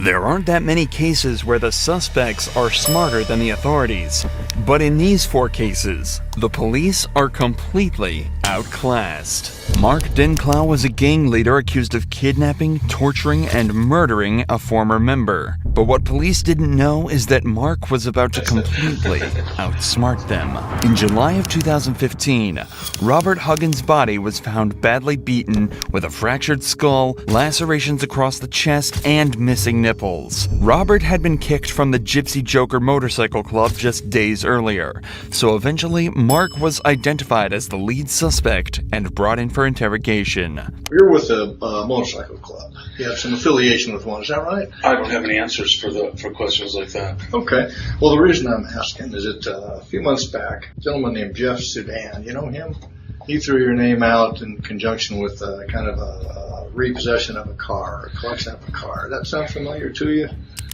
There aren't that many cases where the suspects are smarter than the authorities, but in these 4 cases, the police are completely outclassed. Mark Dinclough was a gang leader accused of kidnapping, torturing, and murdering a former member. But what police didn't know is that Mark was about to completely outsmart them. In July of 2015, Robert Huggins' body was found badly beaten with a fractured skull, lacerations across the chest, and missing nipples. Robert had been kicked from the Gypsy Joker Motorcycle Club just days earlier, so eventually Mark was identified as the lead suspect and brought in for interrogation. You're with a motorcycle club. You have some affiliation with one, is that right? I don't have any answers for questions like that. Okay. Well, the reason I'm asking is that a few months back, a gentleman named Jeff Sudan, you know him? He threw your name out in conjunction with kind of a repossession of a car, a collection of a car. Does that sound familiar to you?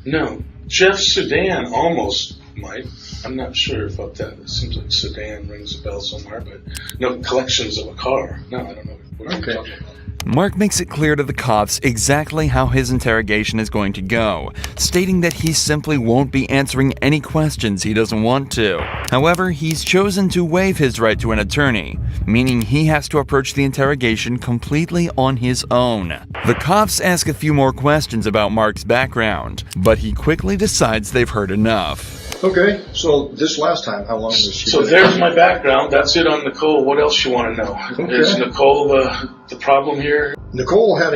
No. Jeff Sudan almost might. I'm not sure about that. It seems like Sudan rings a bell somewhere, but no collections of a car. No, I don't know what you're talking about. Mark makes it clear to the cops exactly how his interrogation is going to go, stating that he simply won't be answering any questions he doesn't want to. However, he's chosen to waive his right to an attorney, meaning he has to approach the interrogation completely on his own. The cops ask a few more questions about Mark's background, but he quickly decides they've heard enough. Okay, so this last time, how long was she? So there's my background. That's it on Nicole. What else you want to know? Okay. Is Nicole the problem here? Nicole had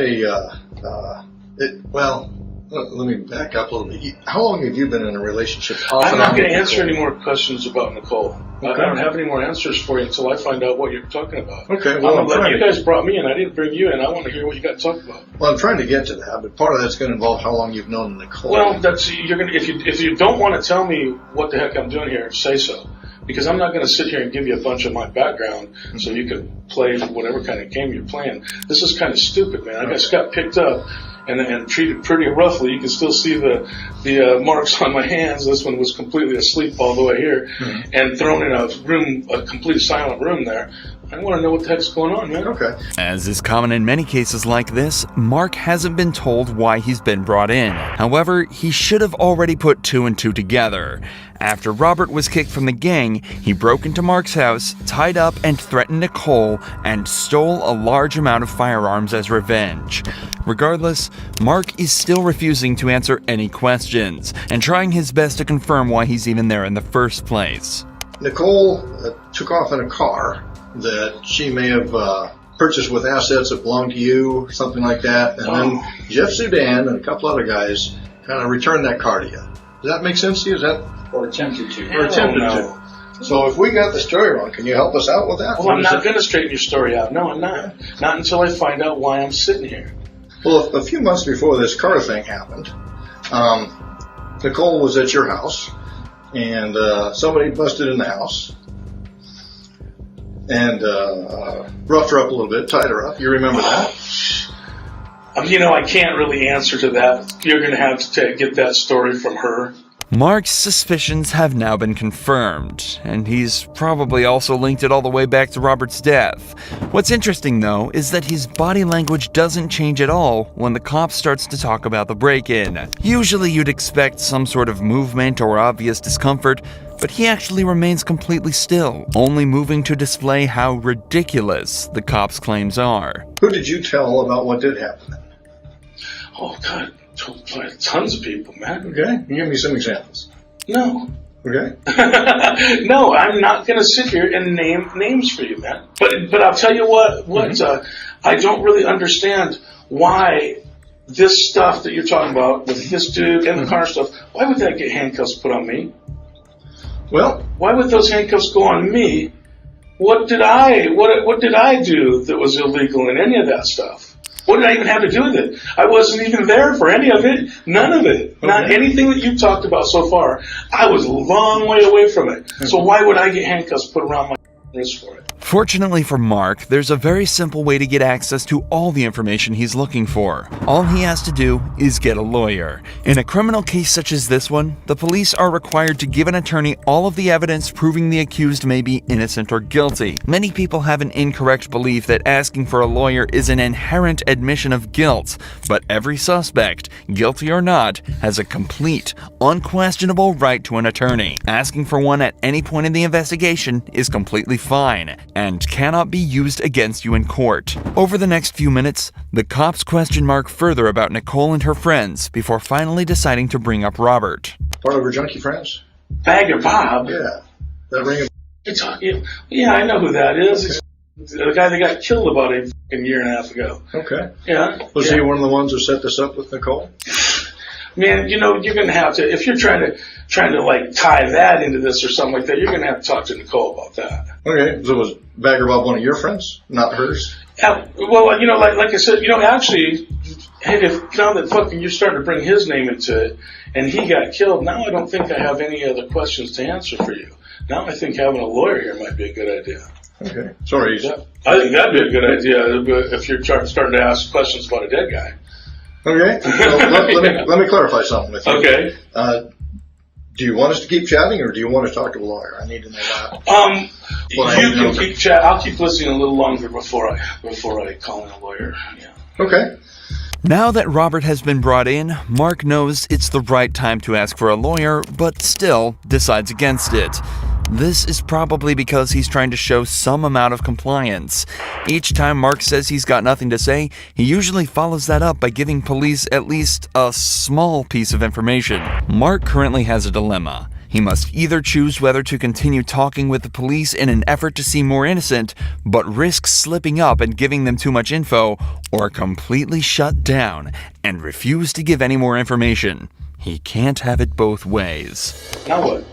let me back up a little bit. How long have you been in a relationship? I'm not going to answer any more questions about Nicole. Okay. I don't have any more answers for you until I find out what you're talking about. Okay, well, you guys brought me in. I didn't bring you in. I want to hear what you got to talk about. Well, I'm trying to get to that, but part of that's going to involve how long you've known Nicole. Well, if you don't want to tell me what the heck I'm doing here, say so. Because I'm not going to sit here and give you a bunch of my background so you can play whatever kind of game you're playing. This is kind of stupid, man. I just got picked up and treated pretty roughly. You can still see the marks on my hands. This one was completely asleep all the way here, and thrown in a complete silent room there. I want to know what the heck's going on, man. Okay. As is common in many cases like this, Mark hasn't been told why he's been brought in. However, he should have already put 2 and 2 together. After Robert was kicked from the gang, he broke into Mark's house, tied up and threatened Nicole, and stole a large amount of firearms as revenge. Regardless, Mark is still refusing to answer any questions, and trying his best to confirm why he's even there in the first place. Nicole took off in a car that she may have purchased with assets that belonged to you, something like that, and then Jeff Sudan and a couple other guys kind of returned that car to you. Does that make sense to you? Is that or attempted to? Or attempted to. So if we got the story wrong, can you help us out with that? Well, I'm not going to straighten your story out. No, I'm not. Not until I find out why I'm sitting here. Well, a few months before this car thing happened, Nicole was at your house, and somebody busted in the house and roughed her up a little bit, tied her up. You remember that? I can't really answer to that. You're going to have to get that story from her. Mark's suspicions have now been confirmed, and he's probably also linked it all the way back to Robert's death. What's interesting, though, is that his body language doesn't change at all when the cop starts to talk about the break-in. Usually you'd expect some sort of movement or obvious discomfort, but he actually remains completely still, only moving to display how ridiculous the cop's claims are. Who did you tell about what did happen? Oh, God. Tons of people, man. Okay. Give me some examples. No. Okay. No, I'm not going to sit here and name names for you, man. But I'll tell you what, I don't really understand why this stuff that you're talking about with this dude and the car stuff, why would that get handcuffs put on me? Well, why would those handcuffs go on me? What did I do that was illegal in any of that stuff? What did I even have to do with it? I wasn't even there for any of it. None of it. Okay. Not anything that you've talked about so far. I was a long way away from it. So why would I get handcuffs put around my risk for it. Fortunately for Mark, there's a very simple way to get access to all the information he's looking for. All he has to do is get a lawyer. In a criminal case such as this one, the police are required to give an attorney all of the evidence proving the accused may be innocent or guilty. Many people have an incorrect belief that asking for a lawyer is an inherent admission of guilt, but every suspect, guilty or not, has a complete, unquestionable right to an attorney. Asking for one at any point in the investigation is completely fine and cannot be used against you in court. Over the next few minutes, the cops question Mark further about Nicole and her friends before finally deciding to bring up Robert. Part of her junkie friends? Bagger Bob? Yeah. That ring of... Yeah, I know who that is. It's the guy that got killed about a fucking year and a half ago. Okay. Yeah. Was he one of the ones who set this up with Nicole? Man, you're going to have to, if you're trying to like tie that into this or something like that, you're going to have to talk to Nicole about that. Okay. So was Bagger Bob one of your friends, not hers? Yeah, well, like I said, actually, if now that fucking you're starting to bring his name into it and he got killed, now I don't think I have any other questions to answer for you. Now I think having a lawyer here might be a good idea. Okay. Sorry. Yeah, I think that'd be a good idea if you're starting to ask questions about a dead guy. Okay. Well, let me clarify something with you. Okay. Do you want us to keep chatting, or do you want to talk to a lawyer? I need to know that. You can keep chat. I'll keep listening a little longer before I call in a lawyer. Yeah. Okay. Now that Robert has been brought in, Mark knows it's the right time to ask for a lawyer, but still decides against it. This is probably because he's trying to show some amount of compliance. Each time Mark says he's got nothing to say, he usually follows that up by giving police at least a small piece of information. Mark currently has a dilemma. He must either choose whether to continue talking with the police in an effort to seem more innocent, but risk slipping up and giving them too much info, or completely shut down and refuse to give any more information. He can't have it both ways. Now what?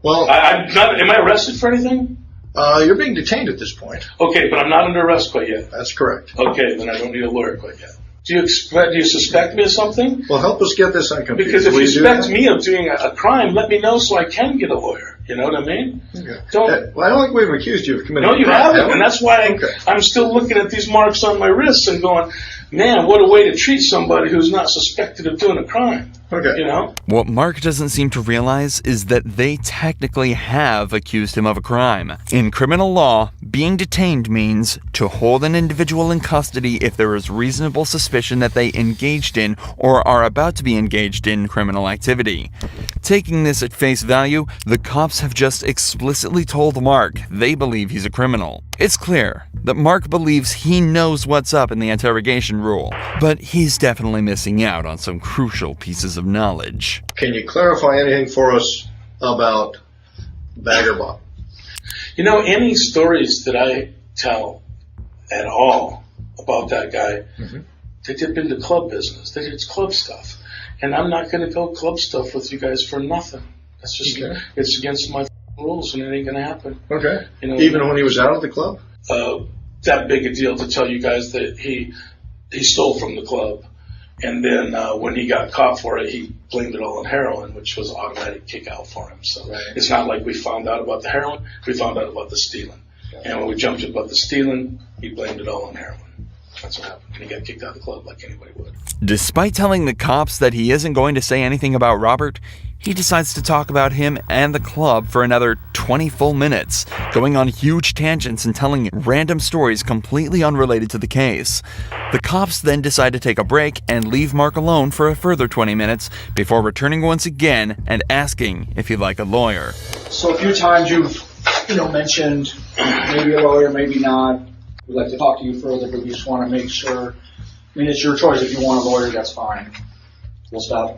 Well, I'm not. Am I arrested for anything? You're being detained at this point. Okay, but I'm not under arrest quite yet. That's correct. Okay, then I don't need a lawyer quite yet. Do you suspect me of something? Well, help us get this unconfused. Because if you suspect me of doing a crime, let me know so I can get a lawyer. You know what I mean? Okay. Don't. I don't think we've accused you of committing. No, you haven't, and that's why Okay. I'm still looking at these marks on my wrists and going, man, what a way to treat somebody who's not suspected of doing a crime. Okay. You know? What Mark doesn't seem to realize is that they technically have accused him of a crime. In criminal law, being detained means to hold an individual in custody if there is reasonable suspicion that they engaged in or are about to be engaged in criminal activity. Taking this at face value, the cops have just explicitly told Mark they believe he's a criminal. It's clear that Mark believes he knows what's up in the interrogation rule, but he's definitely missing out on some crucial pieces of knowledge. Can you clarify anything for us about Bagger Bob? You know, any stories that I tell at all about that guy, they dip into club business. They did club stuff. And I'm not going to go club stuff with you guys for nothing. That's just, it's against my rules and it ain't going to happen. Okay. You know, even when he was out of the club? That big a deal to tell you guys that he stole from the club. And then when he got caught for it, he blamed it all on heroin, which was an automatic kick out for him. So it's not like we found out about the heroin. We found out about the stealing. And when we jumped about the stealing, he blamed it all on heroin. That's what happened. And he got kicked out of the club like anybody would. Despite telling the cops that he isn't going to say anything about Robert, he decides to talk about him and the club for another 20 full minutes, going on huge tangents and telling random stories completely unrelated to the case. The cops then decide to take a break and leave Mark alone for a further 20 minutes before returning once again and asking if he'd like a lawyer. So a few times you've mentioned maybe a lawyer, maybe not. We'd like to talk to you further, but we just want to make sure. I mean, it's your choice. If you want a lawyer, that's fine. We'll stop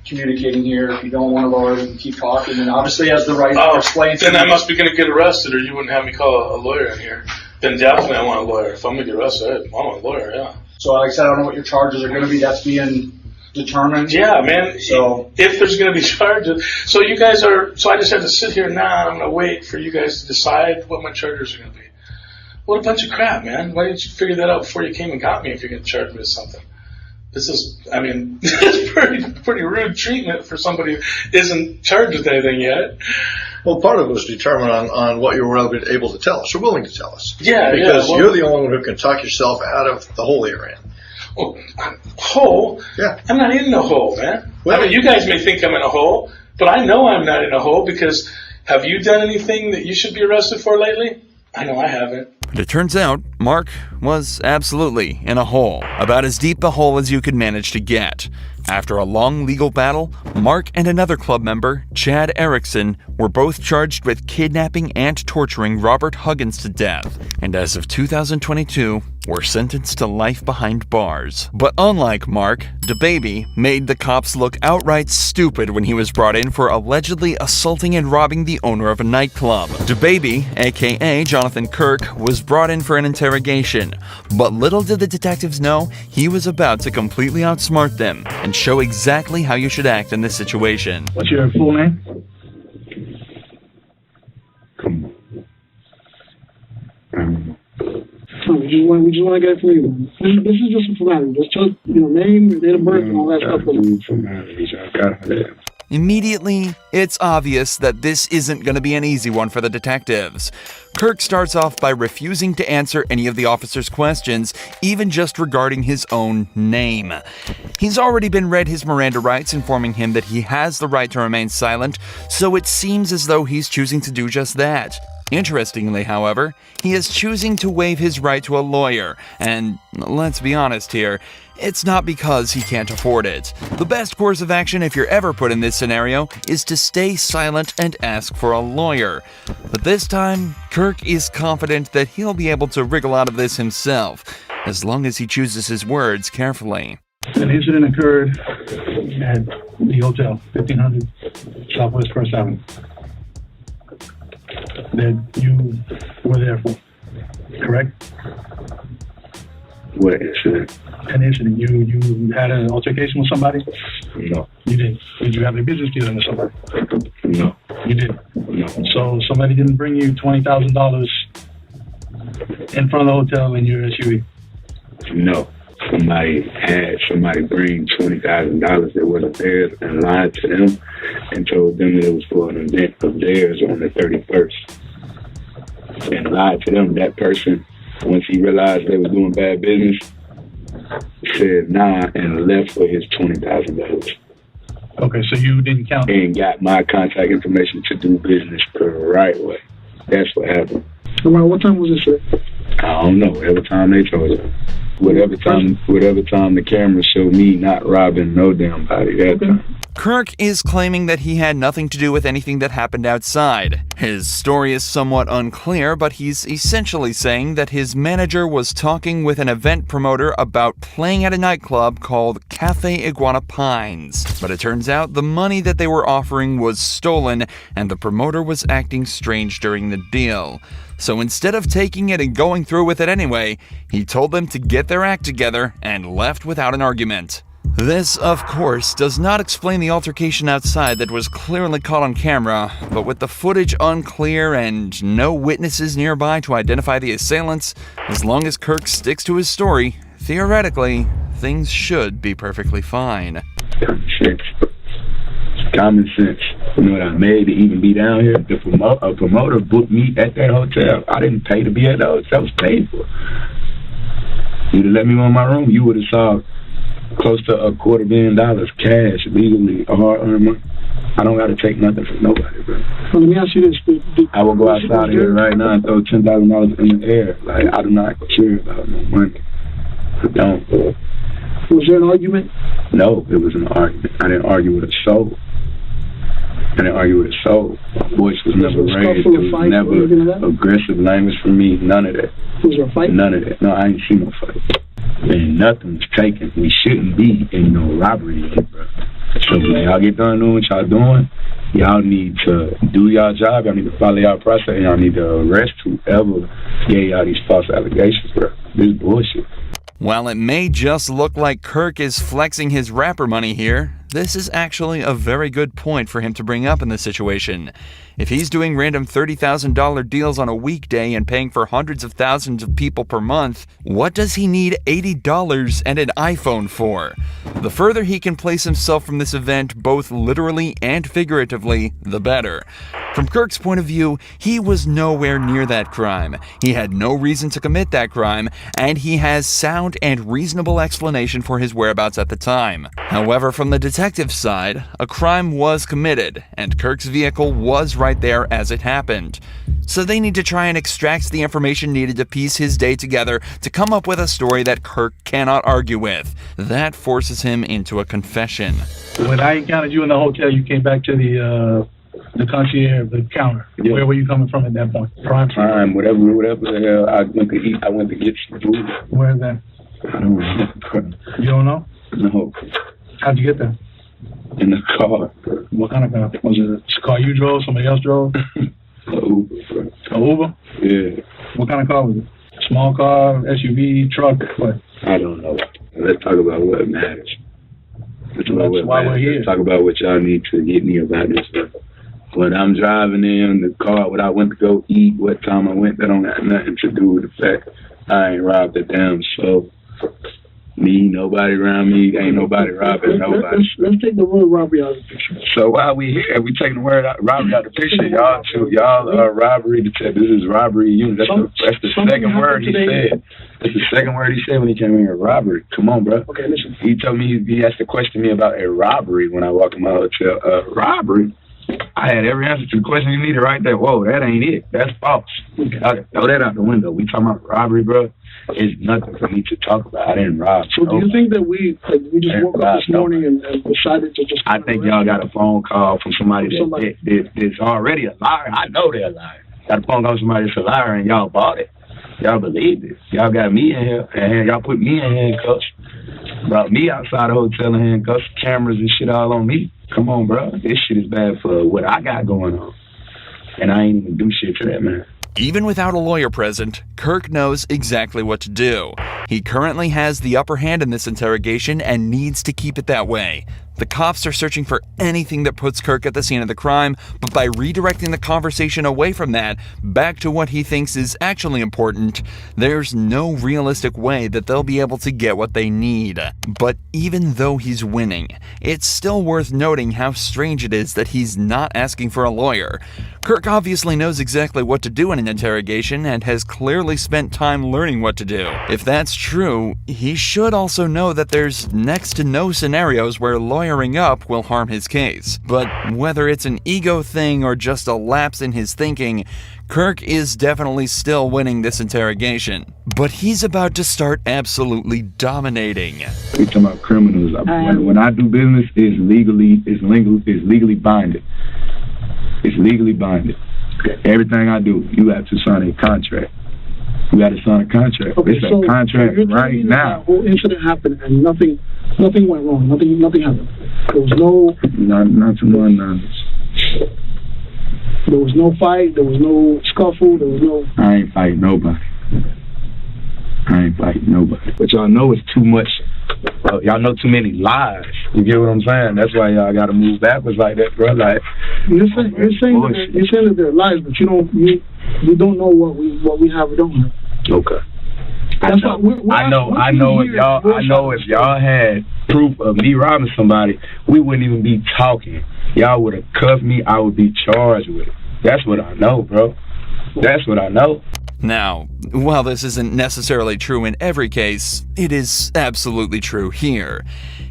communicating here. If you don't want a lawyer, we can keep talking. And obviously, as the right explains. Then I must be going to get arrested, or you wouldn't have me call a lawyer in here. Then definitely I want a lawyer. If I'm going to get arrested, I want a lawyer. Yeah. So, like I said, I don't know what your charges are going to be. That's being determined. Yeah, man. So if there's going to be charges, so you guys are. So I just have to sit here now. I'm going to wait for you guys to decide what my charges are going to be. What a bunch of crap, man. Why didn't you figure that out before you came and got me if you're going to charge me with something? this is, I mean, it's pretty rude treatment for somebody who isn't charged with anything yet. Well, part of it was determined on what you were able to tell us, or willing to tell us. Yeah, because well, you're the only one who can talk yourself out of the hole you're in. Well, hole? Yeah. I'm not in a hole, man. Well, I mean, you guys may think I'm in a hole, but I know I'm not in a hole because have you done anything that you should be arrested for lately? I know I haven't. But it turns out Mark was absolutely in a hole, about as deep a hole as you could manage to get. After a long legal battle, Mark and another club member, Chad Erickson, were both charged with kidnapping and torturing Robert Huggins to death, and as of 2022, were sentenced to life behind bars. But unlike Mark, DaBaby made the cops look outright stupid when he was brought in for allegedly assaulting and robbing the owner of a nightclub. DaBaby, aka Jonathan Kirk, was brought in for an interrogation, but little did the detectives know he was about to completely outsmart them and show exactly how you should act in this situation. What's your full name? Come on. We just want to get it for you. This is just a formality. Just tell name, date of birth, and all that stuff. Immediately, it's obvious that this isn't going to be an easy one for the detectives. Kirk starts off by refusing to answer any of the officer's questions, even just regarding his own name. He's already been read his Miranda rights, informing him that he has the right to remain silent, so it seems as though he's choosing to do just that. Interestingly, however, he is choosing to waive his right to a lawyer, and let's be honest here, it's not because he can't afford it. The best course of action if you're ever put in this scenario is to stay silent and ask for a lawyer. But this time, Kirk is confident that he'll be able to wriggle out of this himself, as long as he chooses his words carefully. An incident occurred at the hotel, 1500 Southwest First Avenue, that you were there for, correct? What incident? An incident. You had an altercation with somebody? No. You didn't. Did you have a business dealing with somebody? No. You didn't. No. So somebody didn't bring you $20,000 in front of the hotel in your SUV? No. Somebody bring $20,000 that wasn't theirs and lied to them and told them that it was for an event of theirs on the 31st. And lied to them. That person, once he realized they were doing bad business, said nah and left for his $20,000. Okay, so you didn't count. And got my contact information to do business the right way. That's what happened. Around what time was this, sir? I don't know. Whatever time they told us. Whatever time the cameras showed me not robbing no damn body that time. Kirk is claiming that he had nothing to do with anything that happened outside. His story is somewhat unclear, but he's essentially saying that his manager was talking with an event promoter about playing at a nightclub called Cafe Iguana Pines. But it turns out the money that they were offering was stolen, and the promoter was acting strange during the deal. So instead of taking it and going through with it anyway, he told them to get their act together and left without an argument. This, of course, does not explain the altercation outside that was clearly caught on camera, but with the footage unclear and no witnesses nearby to identify the assailants, as long as Kirk sticks to his story, theoretically, things should be perfectly fine. Common sense. You know what I made to even be down here? A promoter booked me at that hotel. I didn't pay to be at the hotel. I was paid for. You'd have let me on my room, you would have saw close to $250,000 cash, legally, hard-earned money. I don't got to take nothing from nobody, bro. Well, let me ask you this. I will go outside here right now and throw $10,000 in the air. Like, I do not care about no money. I don't. Was there an argument? No, it was an argument. I didn't argue with a soul. My voice was never raised. There was never aggressive language from me. None of that. Was there a fight? None of that. No, I ain't seen no fight. And nothing was taken. We shouldn't be in no robbery, bro. So when y'all get done doing what y'all doing, y'all need to do y'all job. Y'all need to follow y'all process. And y'all need to arrest whoever gave y'all these false allegations, bro. This is bullshit. While it may just look like Kirk is flexing his rapper money here, this is actually a very good point for him to bring up in this situation. If he's doing random $30,000 deals on a weekday and paying for hundreds of thousands of people per month, what does he need $80 and an iPhone for? The further he can place himself from this event, both literally and figuratively, the better. From Kirk's point of view, he was nowhere near that crime. He had no reason to commit that crime, and he has sound and reasonable explanation for his whereabouts at the time. However, from the detective's side, a crime was committed, and Kirk's vehicle was right there as it happened. So they need to try and extract the information needed to piece his day together to come up with a story that Kirk cannot argue with. That forces him into a confession. When I encountered you in the hotel, you came back to the concierge, the counter. Yeah. Where were you coming from at that point? Prime, whatever the hell I went to eat. I went to get some food. Where is that? I don't remember. You don't know? No. How'd you get there? In the car. What kind of car? Was it a car you drove? Somebody else drove? Uber, bro. A Uber? Yeah. What kind of car was it? Small car, SUV, truck, what? I don't know. Let's talk about what matters. Let's talk about what why matters. we're here. Let's talk about what y'all need to get me about this stuff. When I'm driving in the car, what I went to go eat, what time I went, that don't got nothing to do with the fact I ain't robbed a damn soul. Me, nobody around me, ain't nobody robbing nobody. Let's take the word robbery out of the picture. So while we here, we taking the word robbery out of the picture. Y'all are robbery detectives. This is robbery unit. That's the second word he said. That's the second word he said when he came in here. Robbery. Come on, bro. Okay, listen. He told me he asked to question me about a robbery when I walked in my hotel. Robbery. I had every answer to the question you needed right there. Whoa, that ain't it. That's false. Okay. Throw that out the window. We talking about robbery, bro. It's nothing for me to talk about. I didn't rob. So do you think that we just woke up this morning and decided to just... I think y'all got a phone call from somebody that's already a liar. I know they're a liar. Got a phone call from somebody that's a liar and y'all bought it. Y'all believed it. Y'all got me in here and y'all put me in handcuffs. Brought me outside the hotel in handcuffs, cameras and shit all on me. Come on, bro. This shit is bad for what I got going on. And I ain't even do shit to that, man. Even without a lawyer present, Kirk knows exactly what to do. He currently has the upper hand in this interrogation and needs to keep it that way. The cops are searching for anything that puts Kirk at the scene of the crime, but by redirecting the conversation away from that, back to what he thinks is actually important, there's no realistic way that they'll be able to get what they need. But even though he's winning, it's still worth noting how strange it is that he's not asking for a lawyer. Kirk obviously knows exactly what to do in an interrogation and has clearly spent time learning what to do. If that's true, he should also know that there's next to no scenarios where lawyering up will harm his case. But whether it's an ego thing or just a lapse in his thinking, Kirk is definitely still winning this interrogation. But he's about to start absolutely dominating. We talking about criminals. When I do business, it's legally binding. It's legally binding. Everything I do, you have to sign a contract. You got to sign a contract. Okay, it's a contract right now. The whole incident happened and nothing went wrong. Nothing happened. There was no... Not to my knowledge. There was no fight. There was no scuffle. There was no... I ain't fighting nobody. But y'all know it's too much. Y'all know too many lies. You get what I'm saying? That's why y'all got to move backwards like that, bro. Like you're saying that they're lies, but you don't know what we have or don't have. Okay. I know if y'all had proof of me robbing somebody, we wouldn't even be talking. Y'all would have cuffed me. I would be charged with it. That's what I know, bro. That's what I know. Now, while this isn't necessarily true in every case, it is absolutely true here.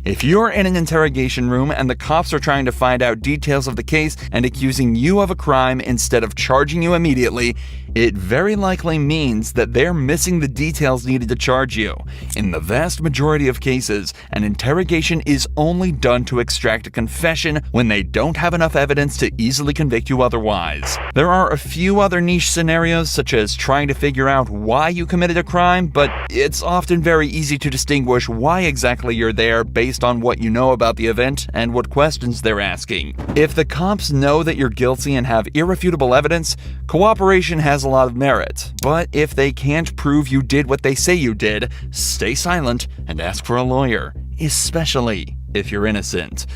If you're in an interrogation room and the cops are trying to find out details of the case and accusing you of a crime instead of charging you immediately, it very likely means that they're missing the details needed to charge you. In the vast majority of cases, an interrogation is only done to extract a confession when they don't have enough evidence to easily convict you otherwise. There are a few other niche scenarios, such as trying to figure out why you committed a crime, but it's often very easy to distinguish why exactly you're there based on what you know about the event and what questions they're asking. If the cops know that you're guilty and have irrefutable evidence, cooperation has a lot of merit. But if they can't prove you did what they say you did, stay silent and ask for a lawyer, especially if you're innocent.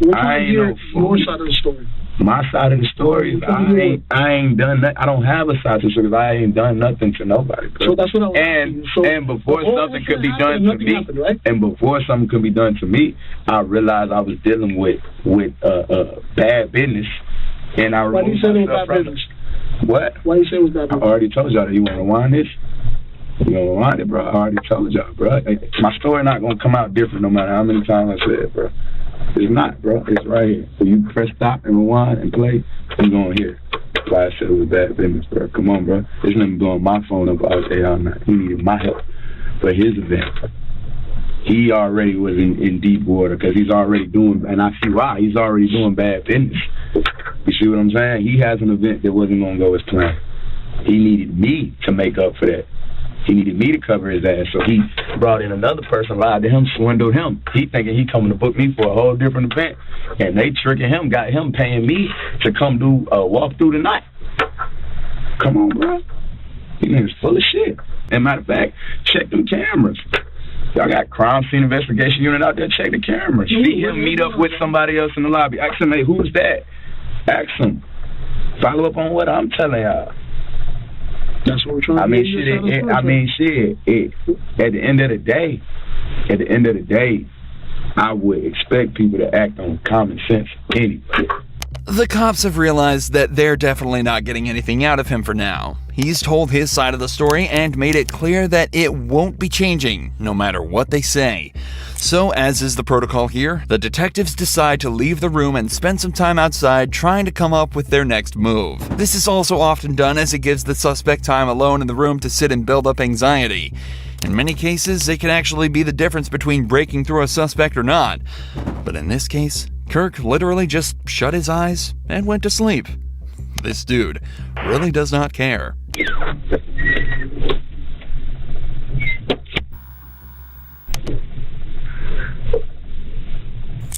We're trying I to ain't hear no your fool. side of the story. My side of the story is I ain't done that. I don't have a side of the story because I ain't done nothing to nobody. Bro. So that's what I'm asking. So And before something could be done to me, happened, right? and before something could be done to me, I realized I was dealing with bad business, and I Why do you removed say it was myself bad from business? it. What? Why do you say it was bad I business? already told y'all that. You want to rewind this? You want to rewind it, bro? I already told y'all, bro. My story not gonna come out different no matter how many times I say it, bro. It's not, bro. It's right here. So you press stop and rewind and play, you're gonna hear. That's why I said it was bad business, bro. Come on, bro. There's nothing blowing my phone up all day, all night. He needed my help for his event. He already was in deep water because he's already doing, and I see why, he's already doing bad business. You see what I'm saying? He has an event that wasn't going to go as planned. He needed me to make up for that. He needed me to cover his ass, so he brought in another person, lied to him, swindled him. He thinking he coming to book me for a whole different event, and they tricking him, got him paying me to come do a walk through the night. Come on, bro. He niggas full of shit. And matter of fact, check them cameras. Y'all got crime scene investigation unit out there, check the cameras. See him meet up with somebody else in the lobby. Ask him, hey, who's that? Ask him. Follow up on what I'm telling y'all. That's what we're trying to At the end of the day, I would expect people to act on common sense anyway. The cops have realized that they're definitely not getting anything out of him for now. He's told his side of the story and made it clear that it won't be changing, no matter what they say. So, as is the protocol here, the detectives decide to leave the room and spend some time outside trying to come up with their next move. This is also often done as it gives the suspect time alone in the room to sit and build up anxiety. In many cases, it can actually be the difference between breaking through a suspect or not. But in this case, Kirk literally just shut his eyes and went to sleep. This dude really does not care.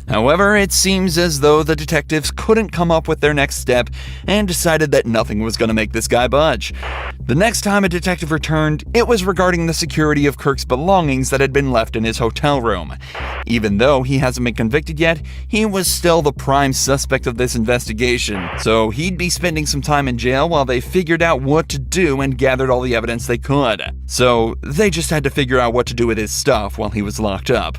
However, it seems as though the detectives couldn't come up with their next step and decided that nothing was going to make this guy budge. The next time a detective returned, it was regarding the security of Kirk's belongings that had been left in his hotel room. Even though he hasn't been convicted yet, he was still the prime suspect of this investigation, so he'd be spending some time in jail while they figured out what to do and gathered all the evidence they could. So they just had to figure out what to do with his stuff while he was locked up.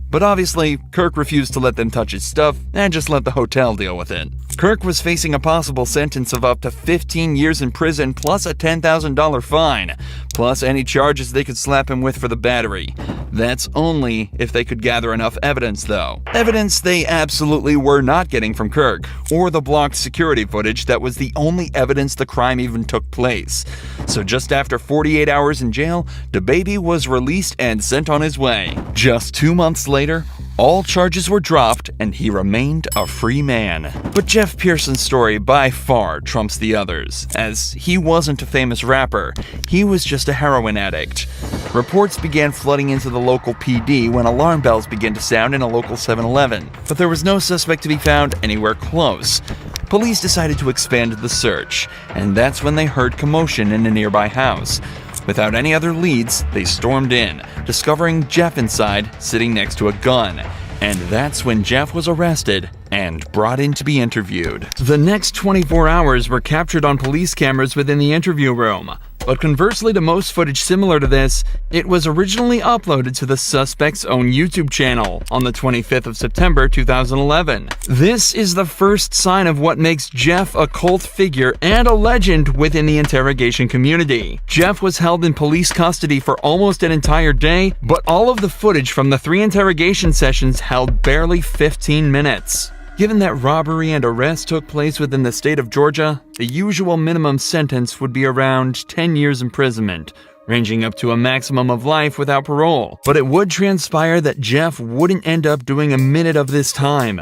But obviously, Kirk refused to let them touch his stuff and just let the hotel deal with it. Kirk was facing a possible sentence of up to 15 years in prison plus a $10,000 fine, plus any charges they could slap him with for the battery. That's only if they could gather enough evidence, though. Evidence they absolutely were not getting from Kirk, or the blocked security footage that was the only evidence the crime even took place. So just after 48 hours in jail, DaBaby was released and sent on his way. Just 2 months later, all charges were dropped and he remained a free man. But Jeff Pearson's story by far trumps the others, as he wasn't a famous rapper, he was just a heroin addict. Reports began flooding into the local PD when alarm bells began to sound in a local 7-Eleven, but there was no suspect to be found anywhere close. Police decided to expand the search, and that's when they heard commotion in a nearby house. Without any other leads, they stormed in, discovering Jeff inside, sitting next to a gun. And that's when Jeff was arrested and brought in to be interviewed. The next 24 hours were captured on police cameras within the interview room. But conversely to most footage similar to this, it was originally uploaded to the suspect's own YouTube channel on the 25th of September 2011. This is the first sign of what makes Jeff a cult figure and a legend within the interrogation community. Jeff was held in police custody for almost an entire day, but all of the footage from the 3 interrogation sessions held barely 15 minutes. Given that robbery and arrest took place within the state of Georgia, the usual minimum sentence would be around 10 years imprisonment, ranging up to a maximum of life without parole. But it would transpire that Jeff wouldn't end up doing a minute of this time.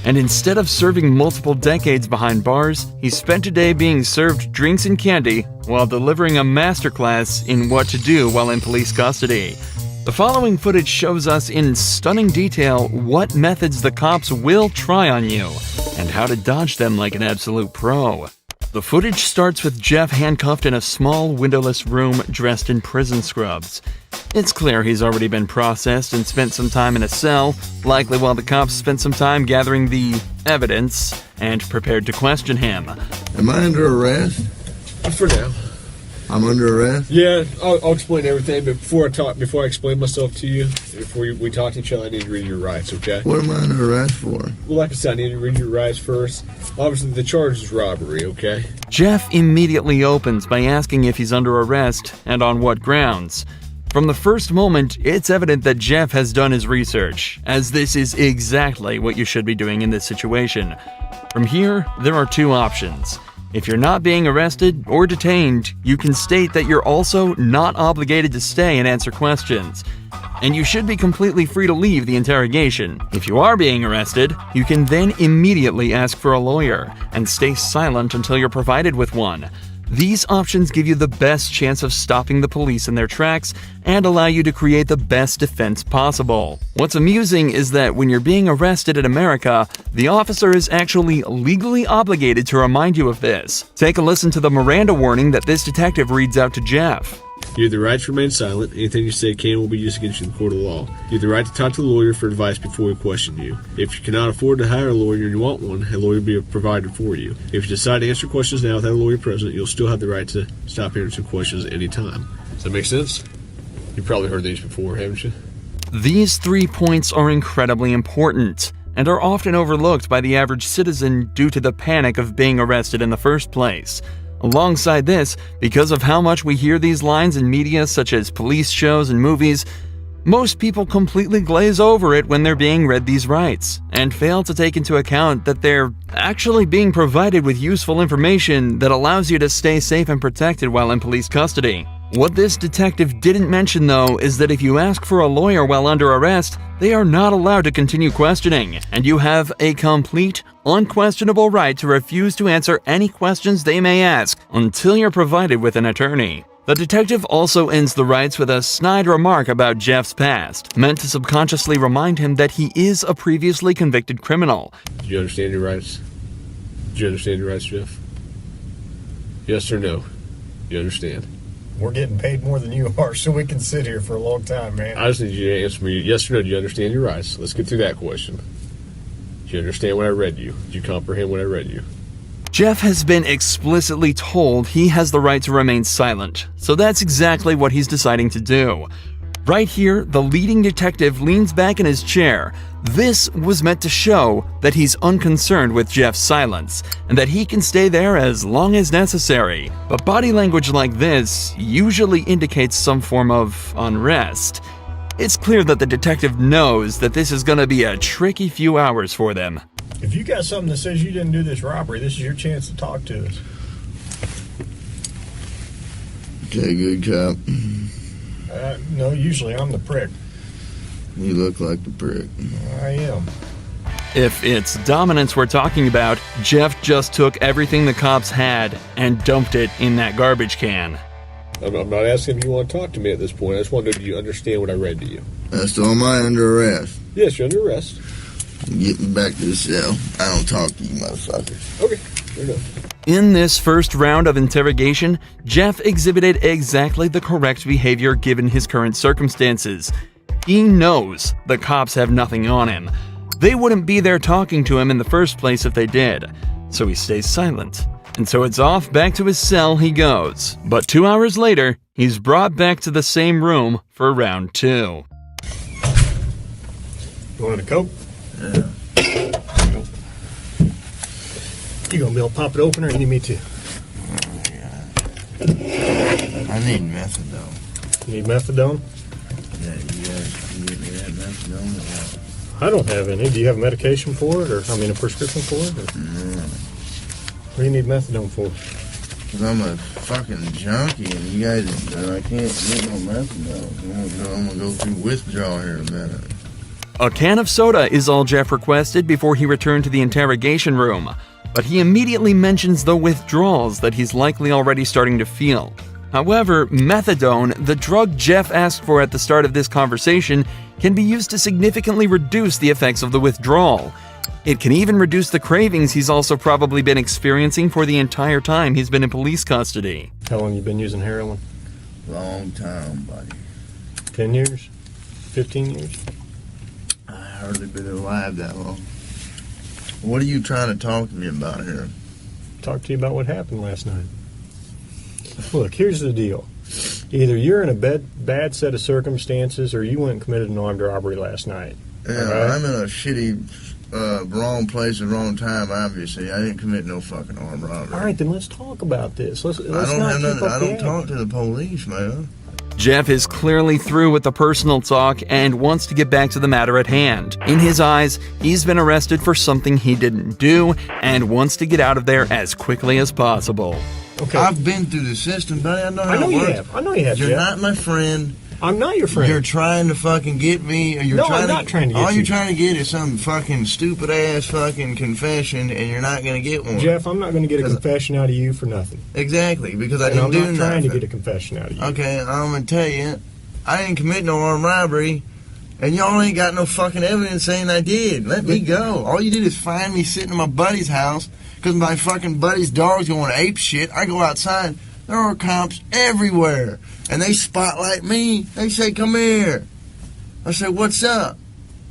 And instead of serving multiple decades behind bars, he spent a day being served drinks and candy while delivering a masterclass in what to do while in police custody. The following footage shows us in stunning detail what methods the cops will try on you, and how to dodge them like an absolute pro. The footage starts with Jeff handcuffed in a small, windowless room dressed in prison scrubs. It's clear he's already been processed and spent some time in a cell, likely while the cops spent some time gathering the evidence and prepared to question him. Am I under arrest? For now. I'm under arrest? Yeah, I'll explain everything, but before I explain myself to you, before we talk to each other, I need to read your rights, okay? What am I under arrest for? Well, like I said, I need to read your rights first. Obviously, the charge is robbery, okay? Jeff immediately opens by asking if he's under arrest and on what grounds. From the first moment, it's evident that Jeff has done his research, as this is exactly what you should be doing in this situation. From here, there are two options. If you're not being arrested or detained, you can state that you're also not obligated to stay and answer questions. And you should be completely free to leave the interrogation. If you are being arrested, you can then immediately ask for a lawyer and stay silent until you're provided with one. These options give you the best chance of stopping the police in their tracks and allow you to create the best defense possible. What's amusing is that when you're being arrested in America, the officer is actually legally obligated to remind you of this. Take a listen to the Miranda warning that this detective reads out to Jeff. You have the right to remain silent. Anything you say can will be used against you in the court of law. You have the right to talk to a lawyer for advice before we question you. If you cannot afford to hire a lawyer and you want one, a lawyer will be provided for you. If you decide to answer questions now without a lawyer present, you'll still have the right to stop answering questions at any time. Does that make sense? You've probably heard these before, haven't you? These 3 points are incredibly important and are often overlooked by the average citizen due to the panic of being arrested in the first place. Alongside this, because of how much we hear these lines in media such as police shows and movies, most people completely glaze over it when they're being read these rights, and fail to take into account that they're actually being provided with useful information that allows you to stay safe and protected while in police custody. What this detective didn't mention, though, is that if you ask for a lawyer while under arrest, they are not allowed to continue questioning, and you have a complete, unquestionable right to refuse to answer any questions they may ask until you're provided with an attorney. The detective also ends the rights with a snide remark about Jeff's past, meant to subconsciously remind him that he is a previously convicted criminal. Do you understand your rights? Do you understand your rights, Jeff? Yes or no? You understand? We're getting paid more than you are, so we can sit here for a long time, man. I just need you to answer me yes or no. Do you understand your rights? Let's get through that question. Do you understand what I read you? Did you comprehend what I read you? Jeff has been explicitly told he has the right to remain silent, so that's exactly what he's deciding to do. Right here, the leading detective leans back in his chair. This was meant to show that he's unconcerned with Jeff's silence, and that he can stay there as long as necessary. But body language like this usually indicates some form of unrest. It's clear that the detective knows that this is going to be a tricky few hours for them. If you got something that says you didn't do this robbery, this is your chance to talk to us. Okay, good cop. No, usually I'm the prick. You look like the prick. I am. If it's dominance we're talking about, Jeff just took everything the cops had and dumped it in that garbage can. I'm not asking if you want to talk to me at this point. I just want to know, do you understand what I read to you? So am I under arrest? Yes, you're under arrest. Get me back to the cell. I don't talk to you motherfuckers. Okay, fair enough. In this first round of interrogation, Jeff exhibited exactly the correct behavior given his current circumstances. He knows the cops have nothing on him. They wouldn't be there talking to him in the first place if they did. So he stays silent. And so it's off back to his cell he goes. But 2 hours later, he's brought back to the same room for round 2. You want a Coke? Yeah. You gonna be able to pop it open, or you need me to? I need methadone. You need methadone? Yeah, you guys can get me that methadone or what? I don't have any. Do you have medication for it, or a prescription for it? Or? No. What do you need methadone for? Cause I'm a fucking junkie, and you guys, I can't get no methadone. I'm gonna go through withdrawal here in a minute. A can of soda is all Jeff requested before he returned to the interrogation room, but he immediately mentions the withdrawals that he's likely already starting to feel. However, methadone, the drug Jeff asked for at the start of this conversation, can be used to significantly reduce the effects of the withdrawal. It can even reduce the cravings he's also probably been experiencing for the entire time he's been in police custody. How long you been using heroin? Long time, buddy. 10 years? 15 years? I hardly been alive that long. What are you trying to talk to me about here? Talk to you about what happened last night. Look, here's the deal. Either you're in a bad set of circumstances or you went and committed an armed robbery last night. Yeah, right? I'm in a shitty, wrong place at the wrong time, obviously. I didn't commit no fucking armed robbery. All right, then let's talk about this. Let's I not keep up I the don't act. talk to the police, man. Jeff is clearly through with the personal talk and wants to get back to the matter at hand. In his eyes, he's been arrested for something he didn't do and wants to get out of there as quickly as possible. Okay. I've been through the system, buddy. I know how it you works. have. I know you have, You're Jeff. not my friend. I'm not your friend. You're trying to fucking get me. Or you're No, trying I'm not trying to get all you. you're trying to get is some fucking stupid ass fucking confession, and you're not going to get one. Jeff, I'm not going to get a confession out of you for nothing. Exactly, because I And didn't I'm do not trying to nothing. get a confession out of you. Okay, I'm going to tell you, I didn't commit no armed robbery, and y'all ain't got no fucking evidence saying I did. Let me go. All you did is find me sitting in my buddy's house because my fucking buddy's dog's going ape shit. I go outside. There are cops everywhere, and they spotlight me. They say, "Come here." I said, "What's up?"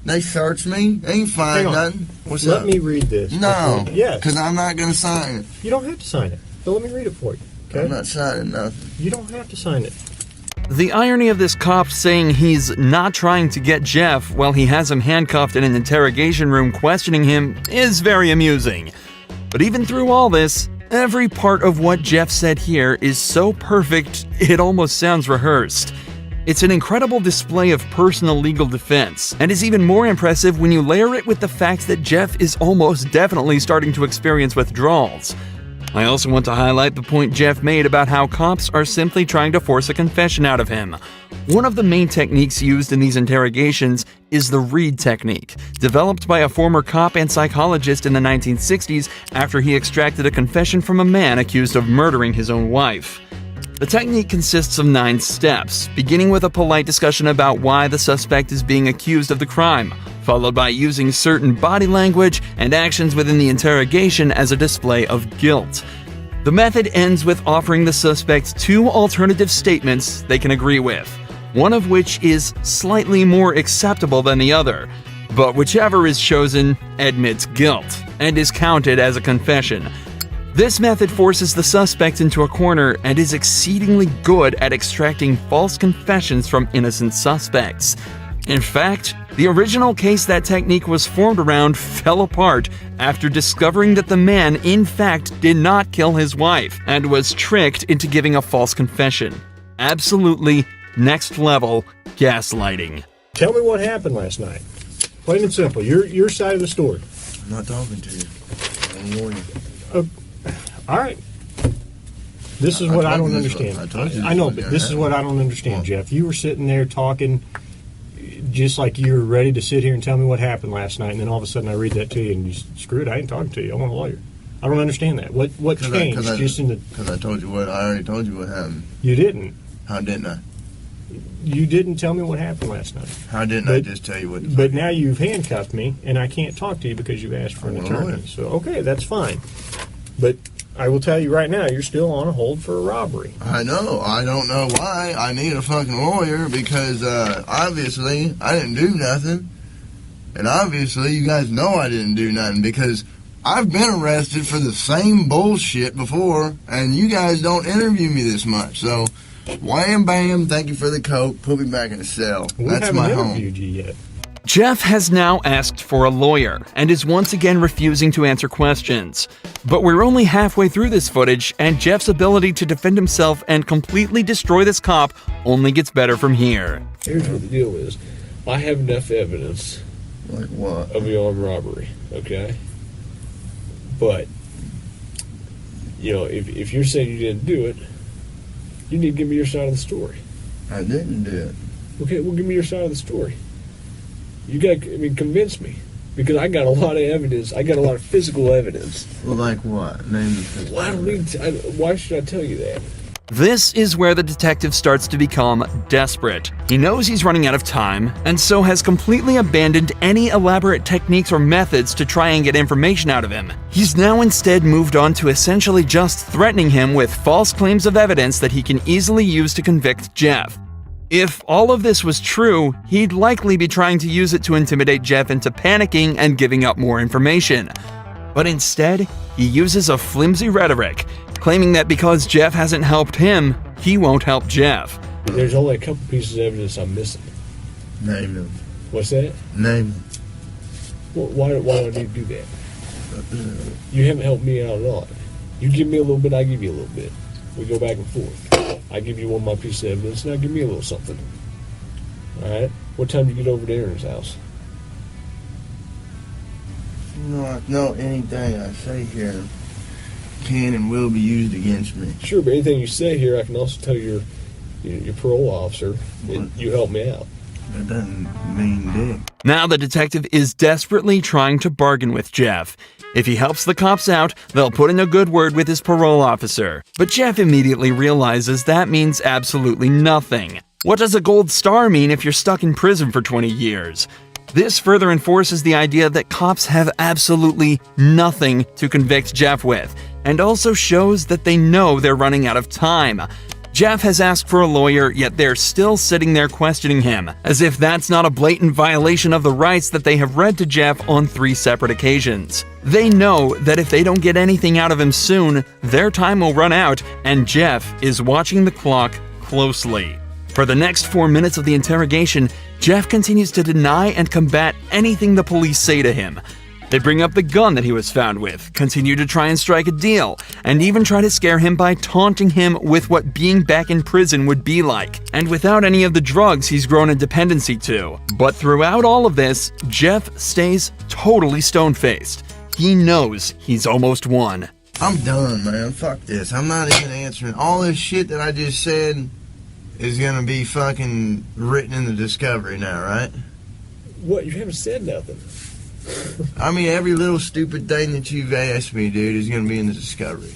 They search me. They ain't find Hang on. nothing. What's Let up? me read this. No. before- Yes. Because I'm not going to sign it. You don't have to sign it. But let me read it for you. Okay? I'm not signing nothing. You don't have to sign it. The irony of this cop saying he's not trying to get Jeff while he has him handcuffed in an interrogation room questioning him is very amusing. But even through all this, every part of what Jeff said here is so perfect it almost sounds rehearsed. It's an incredible display of personal legal defense, and is even more impressive when you layer it with the fact that Jeff is almost definitely starting to experience withdrawals. I also want to highlight the point Jeff made about how cops are simply trying to force a confession out of him. One of the main techniques used in these interrogations is the Reid technique, developed by a former cop and psychologist in the 1960s after he extracted a confession from a man accused of murdering his own wife. The technique consists of 9 steps, beginning with a polite discussion about why the suspect is being accused of the crime, followed by using certain body language and actions within the interrogation as a display of guilt. The method ends with offering the suspect 2 alternative statements they can agree with, one of which is slightly more acceptable than the other, but whichever is chosen admits guilt and is counted as a confession. This method forces the suspect into a corner and is exceedingly good at extracting false confessions from innocent suspects. In fact, the original case that technique was formed around fell apart after discovering that the man in fact did not kill his wife and was tricked into giving a false confession. Absolutely next level gaslighting. Tell me what happened last night. Plain and simple. Your side of the story. I'm not talking to you. I'm warning you. All right. This is what I don't understand. I know, but this is what I don't understand, Jeff. You were sitting there talking just like you were ready to sit here and tell me what happened last night, and then all of a sudden I read that to you, and you screw it, I ain't talking to you. I want a lawyer. I don't understand that. What changed? Because I told you what. I already told you what happened. You didn't. How didn't I? You didn't tell me what happened last night. How didn't I just tell you what? But now you've handcuffed me, and I can't talk to you because you've asked for an attorney. So, okay, that's fine. But I will tell you right now, you're still on a hold for a robbery. I know. I don't know why. I need a fucking lawyer because obviously I didn't do nothing. And obviously you guys know I didn't do nothing because I've been arrested for the same bullshit before and you guys don't interview me this much. So, wham bam, thank you for the coke, put me back in the cell. That's my home. We haven't interviewed you yet. Jeff has now asked for a lawyer and is once again refusing to answer questions. But we're only halfway through this footage, and Jeff's ability to defend himself and completely destroy this cop only gets better from here. Here's what the deal is. I have enough evidence Like what? of the armed robbery, okay? But, you know, if you're saying you didn't do it, you need to give me your side of the story. I didn't do it. Okay, well, give me your side of the story. You got to, convince me. Because I got a lot of evidence. I got a lot of physical evidence. Well, like what? Name the physical Well, I don't need to, why should I tell you that? This is where the detective starts to become desperate. He knows he's running out of time, and so has completely abandoned any elaborate techniques or methods to try and get information out of him. He's now instead moved on to essentially just threatening him with false claims of evidence that he can easily use to convict Jeff. If all of this was true, he'd likely be trying to use it to intimidate Jeff into panicking and giving up more information. But instead, he uses a flimsy rhetoric, claiming that because Jeff hasn't helped him, he won't help Jeff. There's only a couple pieces of evidence I'm missing. Name them. What's that? Name them. Well, why do I need to do that? You haven't helped me out at all. You give me a little bit, I give you a little bit. We go back and forth. I give you one of my pieces of evidence, now give me a little something. Alright? What time do you get over to Aaron's house? No, anything I say here can and will be used against me. Sure, but anything you say here, I can also tell your parole officer that you helped me out. That doesn't mean dick. Now the detective is desperately trying to bargain with Jeff. If he helps the cops out, they'll put in a good word with his parole officer. But Jeff immediately realizes that means absolutely nothing. What does a gold star mean if you're stuck in prison for 20 years? This further enforces the idea that cops have absolutely nothing to convict Jeff with, and also shows that they know they're running out of time. Jeff has asked for a lawyer, yet they're still sitting there questioning him, as if that's not a blatant violation of the rights that they have read to Jeff on 3 separate occasions. They know that if they don't get anything out of him soon, their time will run out, and Jeff is watching the clock closely. For the next 4 minutes of the interrogation, Jeff continues to deny and combat anything the police say to him. They bring up the gun that he was found with, continue to try and strike a deal, and even try to scare him by taunting him with what being back in prison would be like, and without any of the drugs he's grown a dependency to. But throughout all of this, Jeff stays totally stone-faced. He knows he's almost won. I'm done, man. Fuck this. I'm not even answering. All this shit that I just said is gonna be fucking written in the discovery now, right? What? You haven't said nothing. I mean, every little stupid thing that you've asked me, dude, is gonna be in the discovery.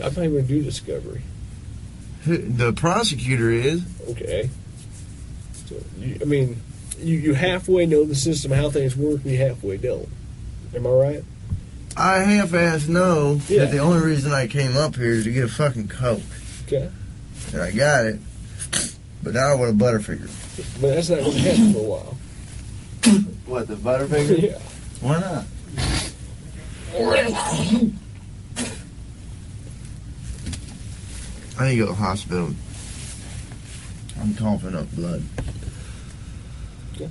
I'm not even gonna do discovery. The prosecutor is. Okay. So, you halfway know the system, how things work, and you halfway don't. Am I right? I half-ass know Yeah. that the only reason I came up here is to get a fucking Coke. Okay. And I got it. But now I want a Butterfinger. But that's not gonna happen for a while. What, the Butterfinger? Yeah. Why not? I need to go to the hospital. I'm coughing up blood. Okay.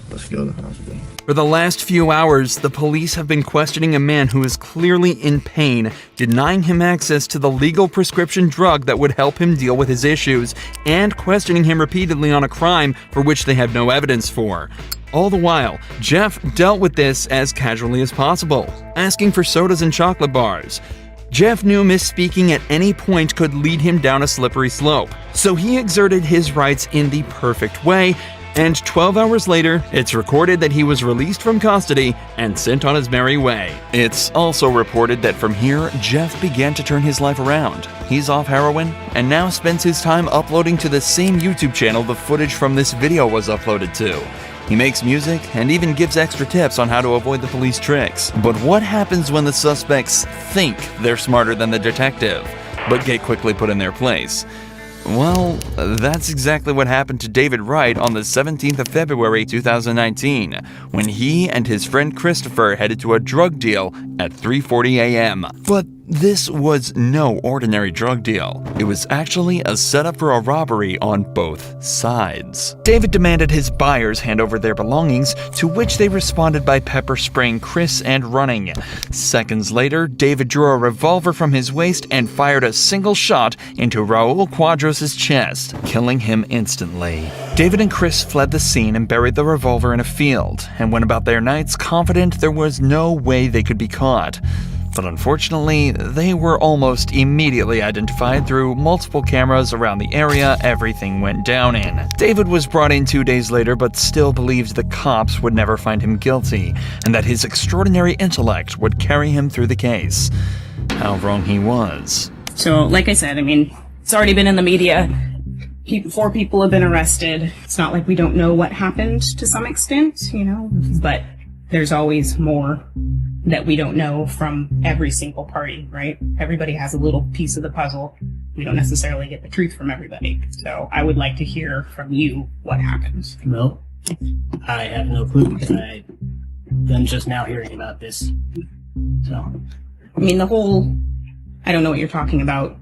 Let's go to the hospital. For the last few hours, the police have been questioning a man who is clearly in pain, denying him access to the legal prescription drug that would help him deal with his issues, and questioning him repeatedly on a crime for which they have no evidence for. All the while, Jeff dealt with this as casually as possible, asking for sodas and chocolate bars. Jeff knew misspeaking at any point could lead him down a slippery slope, so he exerted his rights in the perfect way, and 12 hours later, it's recorded that he was released from custody and sent on his merry way. It's also reported that from here, Jeff began to turn his life around. He's off heroin and now spends his time uploading to the same YouTube channel the footage from this video was uploaded to. He makes music and even gives extra tips on how to avoid the police tricks. But what happens when the suspects think they're smarter than the detective, but get quickly put in their place? Well, that's exactly what happened to David Wright on the 17th of February 2019, when he and his friend Christopher headed to a drug deal at 3:40 a.m. But this was no ordinary drug deal. It was actually a setup for a robbery on both sides. David demanded his buyers hand over their belongings, to which they responded by pepper spraying Chris and running. Seconds later, David drew a revolver from his waist and fired a single shot into Raul Quadros' chest, killing him instantly. David and Chris fled the scene and buried the revolver in a field, and went about their nights confident there was no way they could be caught. But unfortunately, they were almost immediately identified through multiple cameras around the area everything went down in. David was brought in 2 days later, but still believed the cops would never find him guilty, and that his extraordinary intellect would carry him through the case. How wrong he was. So, like I said, It's already been in the media. 4 people have been arrested. It's not like we don't know what happened to some extent, but there's always more that we don't know from every single party, right? Everybody has a little piece of the puzzle. We don't necessarily get the truth from everybody. So I would like to hear from you what happened. Well, I have no clue because I'm just now hearing about this. So, I mean, I don't know what you're talking about,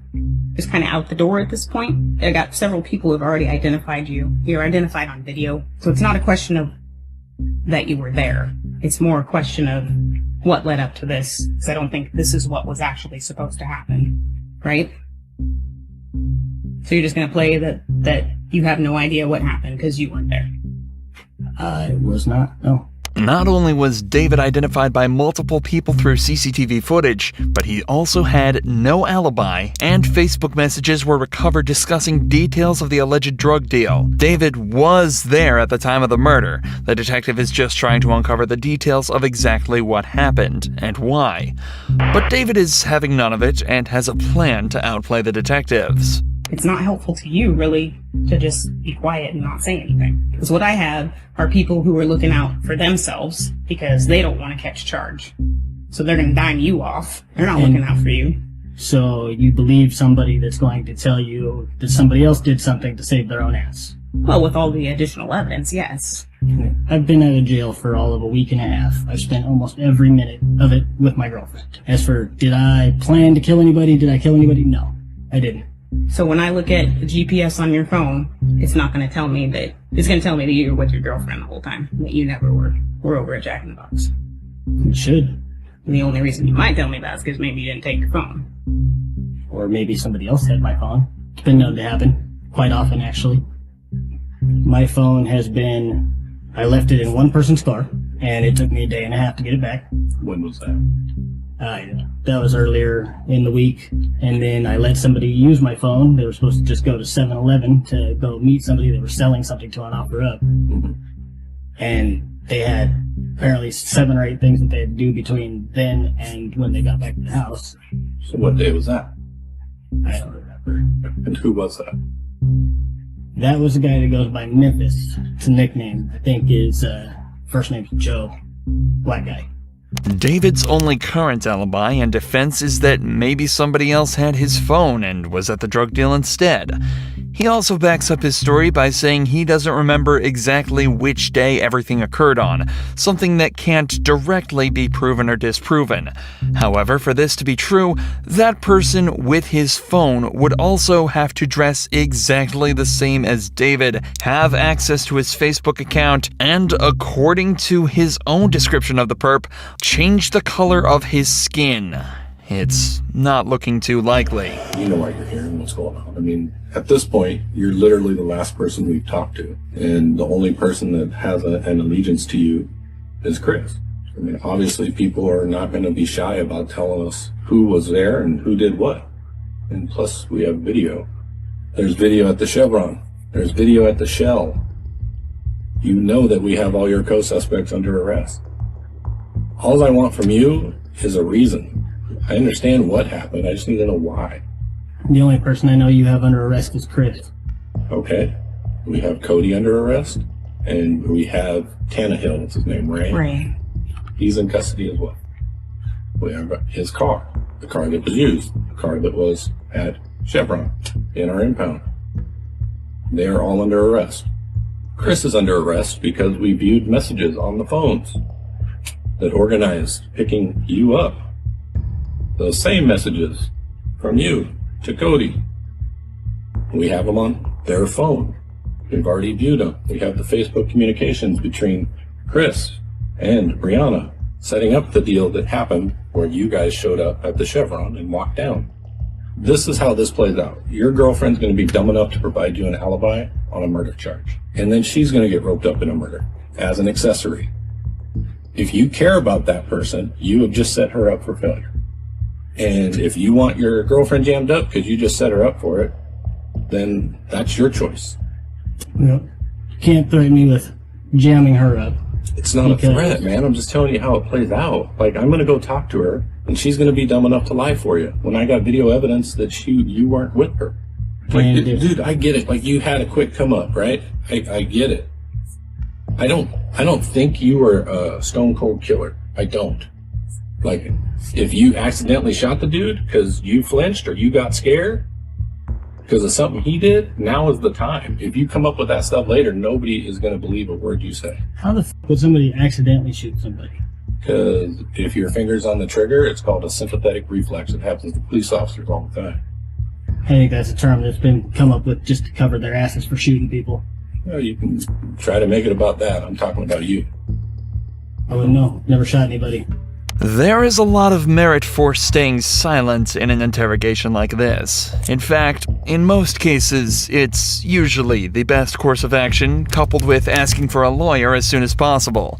is kind of out the door at this point. I got several people who've already identified you. You're identified on video. So it's not a question of that you were there. It's more a question of what led up to this. Because I don't think this is what was actually supposed to happen. Right? So you're just going to play that you have no idea what happened because you weren't there. I was not, no. Not only was David identified by multiple people through CCTV footage, but he also had no alibi, and Facebook messages were recovered discussing details of the alleged drug deal. David was there at the time of the murder. The detective is just trying to uncover the details of exactly what happened and why. But David is having none of it and has a plan to outplay the detectives. It's not helpful to you, really, to just be quiet and not say anything. Because what I have are people who are looking out for themselves because they don't want to catch charge. So they're going to dime you off. They're not looking out for you. So you believe somebody that's going to tell you that somebody else did something to save their own ass? Well, with all the additional evidence, yes. I've been out of jail for all of a week and a half. I've spent almost every minute of it with my girlfriend. As for, did I plan to kill anybody? Did I kill anybody? No, I didn't. So when I look at the GPS on your phone, it's not going to tell me that, it's going to tell me that you were with your girlfriend the whole time, that you never were over at Jack in the Box. It should. And the only reason you might tell me that is because maybe you didn't take your phone. Or maybe somebody else had my phone. It's been known to happen. Quite often, actually. My phone has been, I left it in one person's car, and it took me a day and a half to get it back. When was that? That was earlier in the week, and then I let somebody use my phone. They were supposed to just go to 7-Eleven to go meet somebody that was selling something to an OfferUp. And they had apparently 7 or 8 things that they had to do between then and when they got back to the house. So what day was that? I don't remember. And who was that? That was the guy that goes by Memphis. It's a nickname. I think his first name's Joe. Black guy. David's only current alibi and defense is that maybe somebody else had his phone and was at the drug deal instead. He also backs up his story by saying he doesn't remember exactly which day everything occurred on, something that can't directly be proven or disproven. However, for this to be true, that person with his phone would also have to dress exactly the same as David, have access to his Facebook account, and according to his own description of the perp, change the color of his skin. It's not looking too likely. You know why you're here and what's going on. I mean, at this point, you're literally the last person we've talked to. And the only person that has an allegiance to you is Chris. I mean, obviously people are not going to be shy about telling us who was there and who did what. And plus, we have video. There's video at the Chevron. There's video at the Shell. You know that we have all your co-suspects under arrest. All I want from you is a reason. I understand what happened. I just need to know why. The only person I know you have under arrest is Chris. Okay. We have Cody under arrest, and we have Tannehill. What's his name? Ray. He's in custody as well. We have his car, the car that was used, the car that was at Chevron in our impound. They are all under arrest. Chris is under arrest because we viewed messages on the phones that organized picking you up. Those same messages from you to Cody. We have them on their phone. We've already viewed them. We have the Facebook communications between Chris and Brianna setting up the deal that happened where you guys showed up at the Chevron and walked down. This is how this plays out. Your girlfriend's going to be dumb enough to provide you an alibi on a murder charge. And then she's going to get roped up in a murder as an accessory. If you care about that person, you have just set her up for failure. And if you want your girlfriend jammed up because you just set her up for it, then that's your choice. You can't threaten me with jamming her up. It's not a threat, man. I'm just telling you how it plays out. Like, I'm going to go talk to her, and she's going to be dumb enough to lie for you when I got video evidence that you weren't with her. Like, dude, I get it. Like, you had a quick come up, right? I get it. I don't think you were a stone cold killer. I don't. Like, if you accidentally shot the dude because you flinched or you got scared because of something he did, now is the time. If you come up with that stuff later, nobody is going to believe a word you say. How the f would somebody accidentally shoot somebody? Because if your finger's on the trigger, it's called a sympathetic reflex. It happens to police officers all the time. I think that's a term that's been come up with just to cover their asses for shooting people. Well, you can try to make it about that. I'm talking about you. I wouldn't know. Never shot anybody. There is a lot of merit for staying silent in an interrogation like this. In fact, in most cases, it's usually the best course of action, coupled with asking for a lawyer as soon as possible.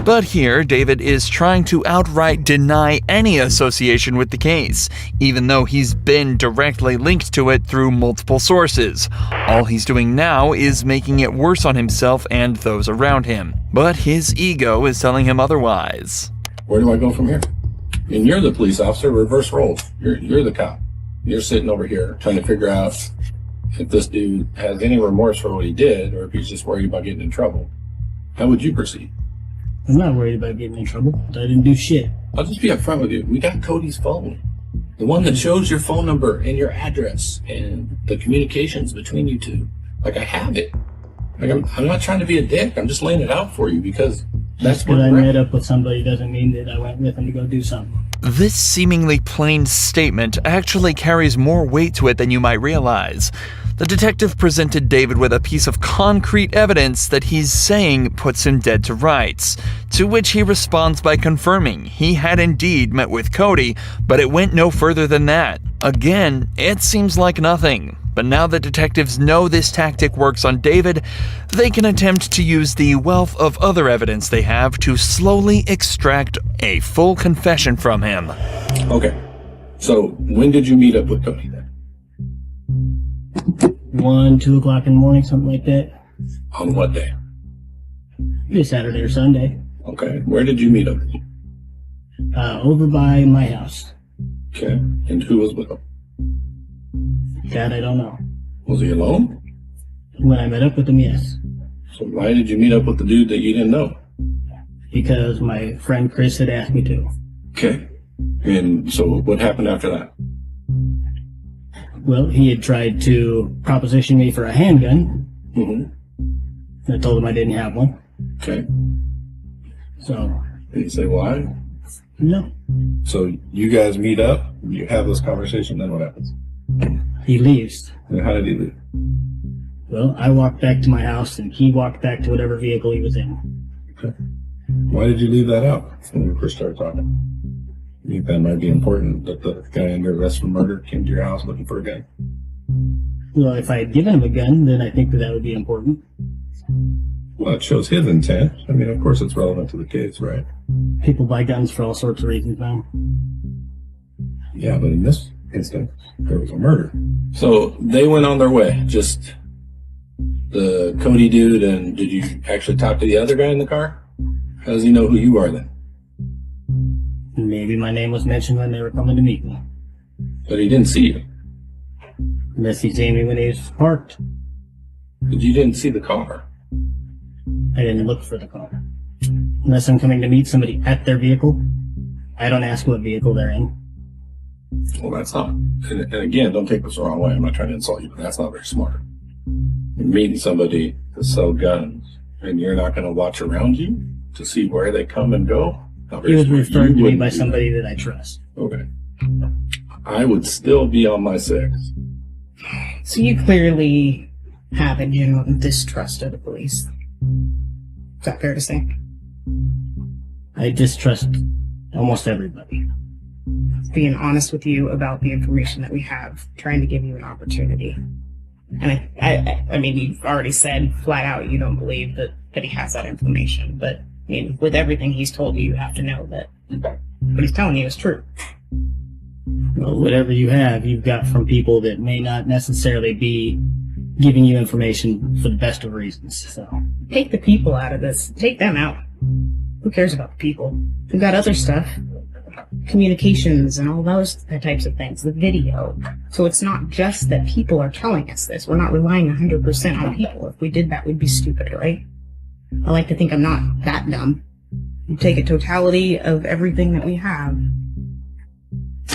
But here, David is trying to outright deny any association with the case, even though he's been directly linked to it through multiple sources. All he's doing now is making it worse on himself and those around him. But his ego is telling him otherwise. Where do I go from here? And you're the police officer, reverse roles. You're the cop. You're sitting over here trying to figure out if this dude has any remorse for what he did or if he's just worried about getting in trouble. How would you proceed? I'm not worried about getting in trouble. I didn't do shit. I'll just be upfront with you. We got Cody's phone. The one that shows your phone number and your address and the communications between you two. Like, I have it. Like, I'm not trying to be a dick. I'm just laying it out for you because that's because I met up with somebody doesn't mean that I went with them to go do something. This seemingly plain statement actually carries more weight to it than you might realize. The detective presented David with a piece of concrete evidence that he's saying puts him dead to rights, to which he responds by confirming he had indeed met with Cody, but it went no further than that. Again, it seems like nothing, but now that detectives know this tactic works on David, they can attempt to use the wealth of other evidence they have to slowly extract a full confession from him. Okay, so when did you meet up with Cody then? 1, 2 o'clock in the morning, something like that. On what day? Maybe Saturday or Sunday. Okay, where did you meet up? Over by my house. Okay, and who was with him? That I don't know. Was he alone? When I met up with him, yes. So why did you meet up with the dude that you didn't know? Because my friend Chris had asked me to. Okay, and so what happened after that? Well, he had tried to proposition me for a handgun. Mm-hmm. I told him I didn't have one. Okay. So. Did he say why? No. So you guys meet up, you have this conversation, then what happens? He leaves. And how did he leave? Well, I walked back to my house and he walked back to whatever vehicle he was in. Okay. Why did you leave that out when we first started talking? You think that might be important that the guy under arrest for murder came to your house looking for a gun? Well, if I had given him a gun, then I think that would be important. Well, it shows his intent. I mean, of course it's relevant to the case, right? People buy guns for all sorts of reasons, man. Yeah, but in this instance, there was a murder. So they went on their way, just the Cody dude, and did you actually talk to the other guy in the car? How does he know who you are then? Maybe my name was mentioned when they were coming to meet me. But he didn't see you. Unless he seen me when he was parked. But you didn't see the car. I didn't look for the car. Unless I'm coming to meet somebody at their vehicle, I don't ask what vehicle they're in. Well, that's not, and again, don't take this the wrong way, I'm not trying to insult you, but that's not very smart. You're meeting somebody to sell guns, and you're not going to watch around you to see where they come and go? He was referred to me by somebody that I trust. Okay. I would still be on my 6. So you clearly have a genuine distrust of the police. Is that fair to say? I distrust almost everybody. Being honest with you about the information that we have, trying to give you an opportunity. And I mean, you've already said flat out you don't believe that he has that information, but I mean, with everything he's told you, you have to know that what he's telling you is true. Well, whatever you have, you've got from people that may not necessarily be giving you information for the best of reasons. So take the people out of this. Take them out. Who cares about the people? We've got other stuff. communications and all those types of things, the video. So it's not just that people are telling us this. We're not relying 100% on people. If we did that, we'd be stupid, right? I like to think I'm not that dumb. You take a totality of everything that we have,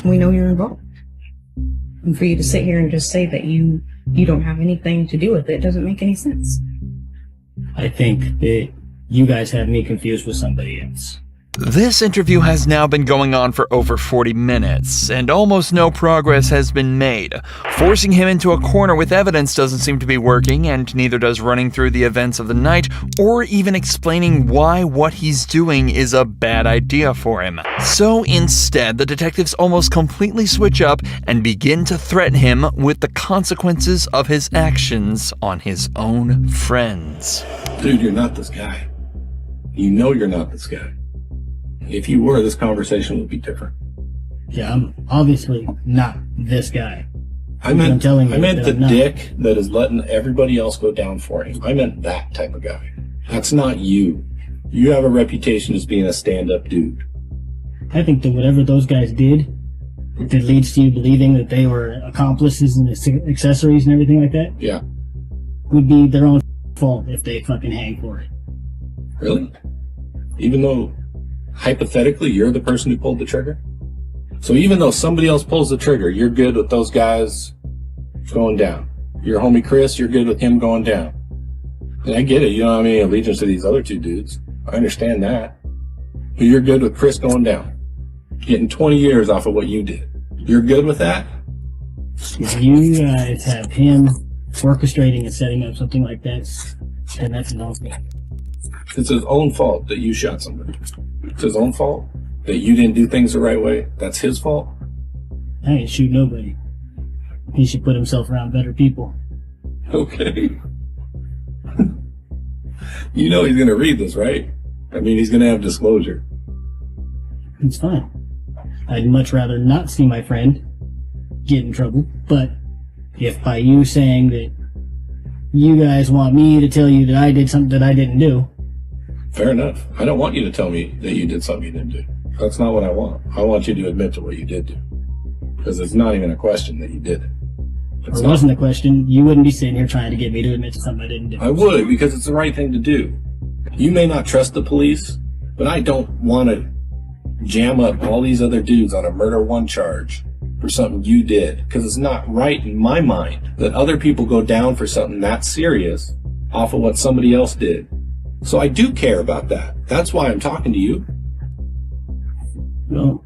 we know you're involved. And for you to sit here and just say that you don't have anything to do with it doesn't make any sense. I think that you guys have me confused with somebody else. This interview has now been going on for over 40 minutes, and almost no progress has been made. Forcing him into a corner with evidence doesn't seem to be working, and neither does running through the events of the night, or even explaining why what he's doing is a bad idea for him. So instead, the detectives almost completely switch up and begin to threaten him with the consequences of his actions on his own friends. Dude, you're not this guy. You know you're not this guy. If you were, this conversation would be different. Yeah, I'm obviously not this guy. I meant the I'm not. dick that is letting everybody else go down for him. I meant that type of guy. That's not you. You have a reputation as being a stand-up dude. I think that whatever those guys did that leads to you believing that they were accomplices and accessories and everything like that, yeah, would be their own fault if they fucking hang for it. Really? Even though, hypothetically, you're the person who pulled the trigger? So even though somebody else pulls the trigger, you're good with those guys going down. Your homie Chris, you're good with him going down. And I get it, you don't have any allegiance to these other two dudes. I understand that. But you're good with Chris going down. Getting 20 years off of what you did. You're good with that? If you guys have him orchestrating and setting up something like that, then that's an awful. It's his own fault that you shot somebody. It's his own fault that you didn't do things the right way. That's his fault. I ain't shoot nobody. He should put himself around better people. Okay. You know he's going to read this, right? I mean, he's going to have disclosure. It's fine. I'd much rather not see my friend get in trouble, but if by you saying that you guys want me to tell you that I did something that I didn't do. Fair enough. I don't want you to tell me that you did something you didn't do. That's not what I want. I want you to admit to what you did do. Because it's not even a question that you did it. If it wasn't a question, you wouldn't be sitting here trying to get me to admit to something I didn't do. I would, because it's the right thing to do. You may not trust the police, but I don't want to jam up all these other dudes on a murder one charge for something you did. Because it's not right in my mind that other people go down for something that serious off of what somebody else did. So I do care about that. That's why I'm talking to you. Well,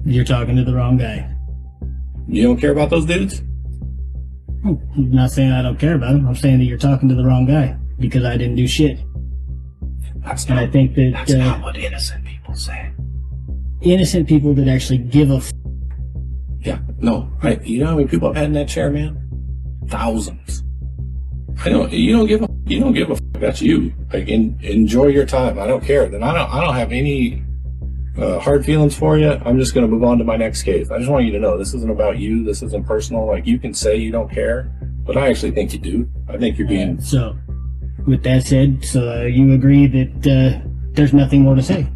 you're talking to the wrong guy. You don't care about those dudes? I'm not saying I don't care about them. I'm saying that you're talking to the wrong guy because I didn't do shit. That's not what innocent people say. Innocent people that actually give a Yeah, no. You know how many people I've had in that chair, man? Thousands. You don't give a f. That's you. Like, enjoy your time. I don't care. Then I don't have any hard feelings for you. I'm just going to move on to my next case. I just want you to know this isn't about you. This isn't personal. Like, you can say you don't care, but I actually think you do. I think you're being. So, with that said, you agree that there's nothing more to say,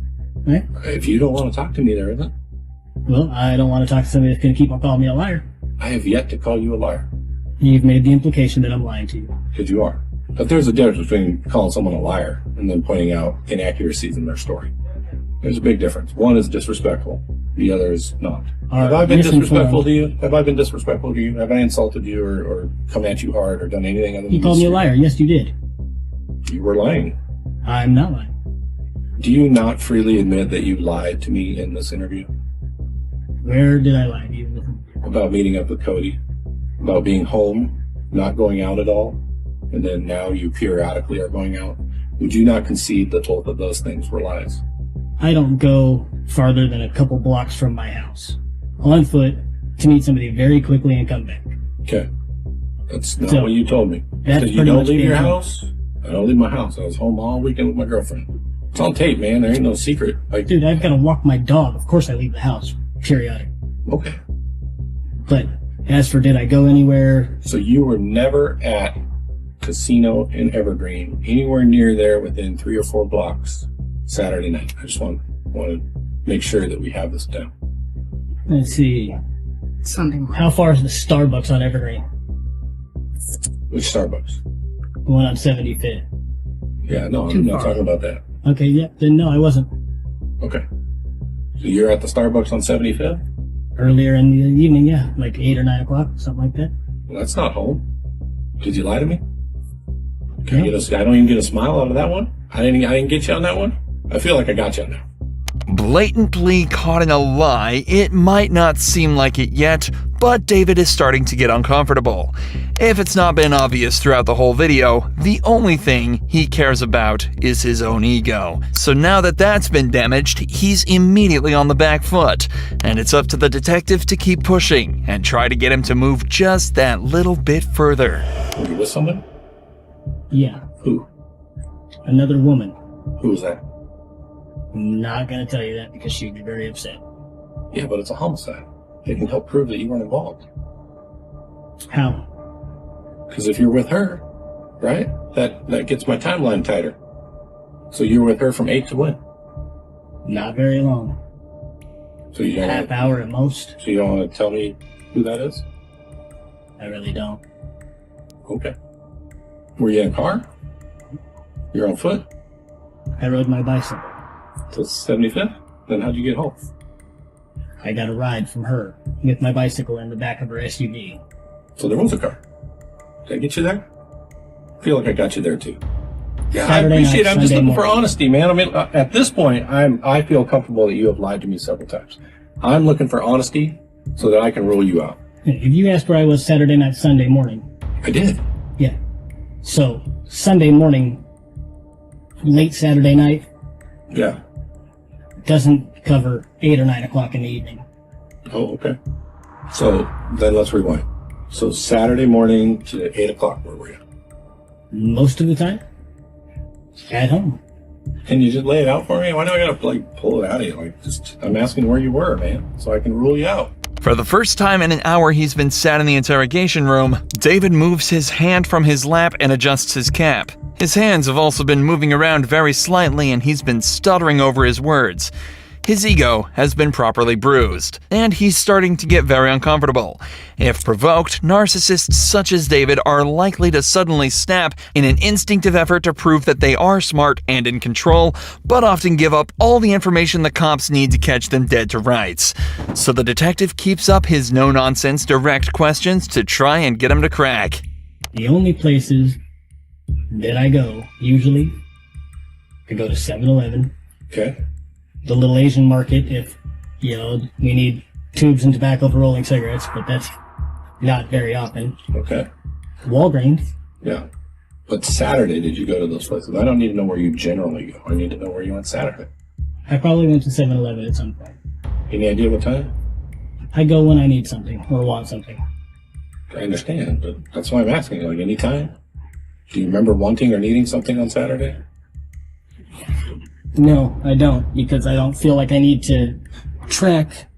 right? If you don't want to talk to me, there isn't. Well, I don't want to talk to somebody that's going to keep on calling me a liar. I have yet to call you a liar. You've made the implication that I'm lying to you. Because you are. But there's a difference between calling someone a liar and then pointing out inaccuracies in their story. There's a big difference. One is disrespectful. The other is not. Have I been disrespectful to you? Have I been disrespectful to you? Have I insulted you or come at you hard or done anything other than You called me a liar. Yes, you did. You were lying. I'm not lying. Do you not freely admit that you lied to me in this interview? Where did I lie to you? About meeting up with Cody. About being home, not going out at all, and then now you periodically are going out. Would you not concede that both of those things were lies? I don't go farther than a couple blocks from my house on foot to meet somebody very quickly and come back. Okay. That's not what you told me. That's You don't leave your house? I don't leave my house. I was home all weekend with my girlfriend. It's on tape, man. There ain't no secret. Like, dude, I've got to walk my dog. Of course I leave the house, periodic. Okay. But as for did I go anywhere? So you were never at Casino in Evergreen, anywhere near there within 3 or 4 blocks Saturday night. I just want to make sure that we have this down. Let's see. Sunday. How far is the Starbucks on Evergreen? Which Starbucks? The one on 75th. Yeah, no, Too I'm not far. talking about that. Okay, yeah. Then no, I wasn't. Okay. So you're at the Starbucks on 75th? Earlier in the evening, yeah. Like 8 or 9 o'clock, something like that. Well, that's not home. Did you lie to me? Can I don't even get a smile out of that one? I didn't get you on that one? I feel like I got you on that. Blatantly caught in a lie, it might not seem like it yet, but David is starting to get uncomfortable. If it's not been obvious throughout the whole video, the only thing he cares about is his own ego. So now that that's been damaged, he's immediately on the back foot, and it's up to the detective to keep pushing and try to get him to move just that little bit further. Were you with someone? Yeah. Who? Another woman. Who was that? I'm not gonna tell you that because she'd be very upset. Yeah, but it's a homicide. They can help prove that you weren't involved. How? Because if you're with her, right, that gets my timeline tighter. So you were with her from 8 to when? Not very long. So you don't Half hour at most. So you don't want to tell me who that is? I really don't. Okay. Were you in a car? You're on foot? I rode my bicycle. To 75th? Then how'd you get home? I got a ride from her with my bicycle in the back of her SUV. So there was a car. Did I get you there? I feel like I got you there too. Yeah, Saturday I appreciate night, it. I'm just Sunday looking for morning. honesty, man. I mean, at this point, I feel comfortable that you have lied to me several times. I'm looking for honesty so that I can rule you out. If you asked where I was Saturday night, Sunday morning. I did. Yeah. So, Sunday morning, late Saturday night, Yeah. doesn't cover 8 or 9 o'clock in the evening. Oh, okay. So then let's rewind. So Saturday morning to 8 o'clock, where were you? Most of the time, at home. Can you just lay it out for me? Why do I gotta like pull it out of you? Like, I'm asking where you were, man, so I can rule you out. For the first time in an hour he's been sat in the interrogation room, David moves his hand from his lap and adjusts his cap. His hands have also been moving around very slightly and he's been stuttering over his words. His ego has been properly bruised, and he's starting to get very uncomfortable. If provoked, narcissists such as David are likely to suddenly snap in an instinctive effort to prove that they are smart and in control, but often give up all the information the cops need to catch them dead to rights. So the detective keeps up his no-nonsense direct questions to try and get him to crack. The only places that I go, usually, I go to 7-Eleven. Okay. The little Asian market if, we need tubes and tobacco for rolling cigarettes, but that's not very often. Okay. Walgreens. Yeah. But Saturday, did you go to those places? I don't need to know where you generally go. I need to know where you went Saturday. I probably went to 7-Eleven at some point. Any idea what time? I go when I need something or want something. I understand, but that's why I'm asking. Like, any time? Do you remember wanting or needing something on Saturday? No, I don't, because I don't feel like I need to track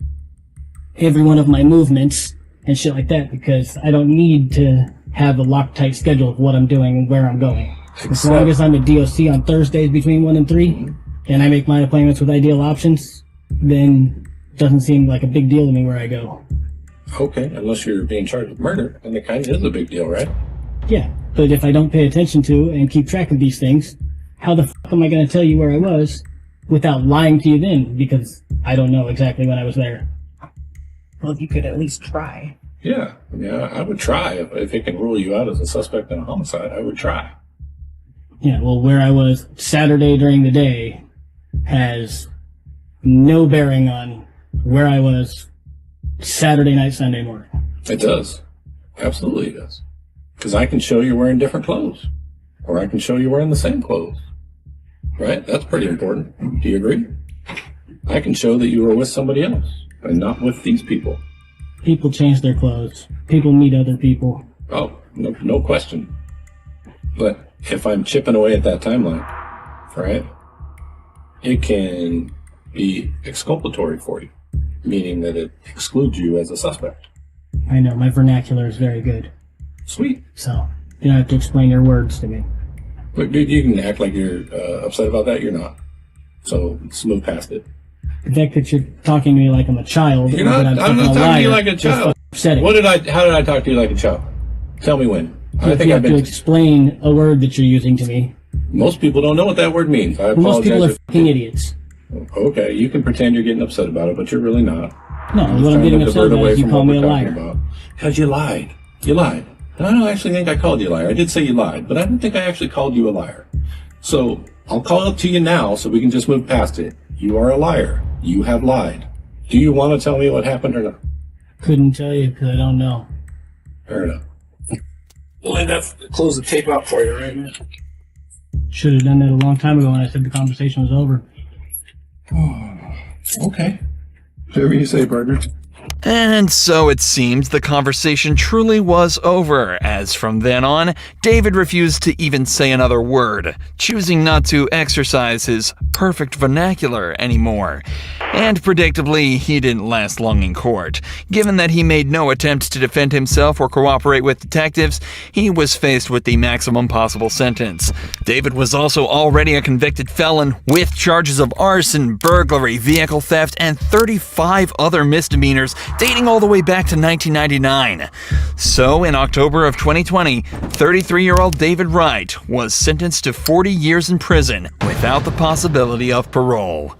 every one of my movements and shit like that, because I don't need to have a Loctite schedule of what I'm doing and where I'm going. As long as I'm at DOC on Thursdays between 1 and 3, and I make my appointments with Ideal Options, then it doesn't seem like a big deal to me where I go. Okay, unless you're being charged with murder, and it kind of is a big deal, right? Yeah, but if I don't pay attention to and keep track of these things, how the fuck am I going to tell you where I was without lying to you then? Because I don't know exactly when I was there. Well, if you could at least try. Yeah, I would try. If it can rule you out as a suspect in a homicide, I would try. Yeah, well, where I was Saturday during the day has no bearing on where I was Saturday night, Sunday morning. It does. Absolutely it does. Because I can show you're wearing different clothes. Or I can show you wearing the same clothes. Right? That's pretty important. Do you agree? I can show that you were with somebody else and not with these people. People change their clothes. People meet other people. Oh, no question. But if I'm chipping away at that timeline, right, it can be exculpatory for you, meaning that it excludes you as a suspect. I know, my vernacular is very good. Sweet. So, you don't have to explain your words to me. Look, dude, you can act like you're upset about that. You're not. So let's move past it. The fact that you're talking to me like I'm a child. You're not. I'm not talking to you like a child. How did I talk to you like a child? Tell me when. I think I've been to explain a word that you're using to me. Most people don't know what that word means. I apologize. Most people are fucking idiots. Okay, you can pretend you're getting upset about it, but you're really not. No, what I'm getting upset about is you call me a liar. Because you lied. You lied. And I don't actually think I called you a liar. I did say you lied, but I don't think I actually called you a liar. So I'll call it to you now so we can just move past it. You are a liar. You have lied. Do you want to tell me what happened or not? Couldn't tell you because I don't know. Fair enough. We'll end up close the tape out for you right now. Should have done that a long time ago when I said the conversation was over. Okay. Whatever you say, partner. And so it seems the conversation truly was over, as from then on, David refused to even say another word, choosing not to exercise his perfect vernacular anymore. And predictably, he didn't last long in court. Given that he made no attempt to defend himself or cooperate with detectives, he was faced with the maximum possible sentence. David was also already a convicted felon with charges of arson, burglary, vehicle theft, and 35 other misdemeanors dating all the way back to 1999. So, in October of 2020, 33-year-old David Wright was sentenced to 40 years in prison without the possibility of parole.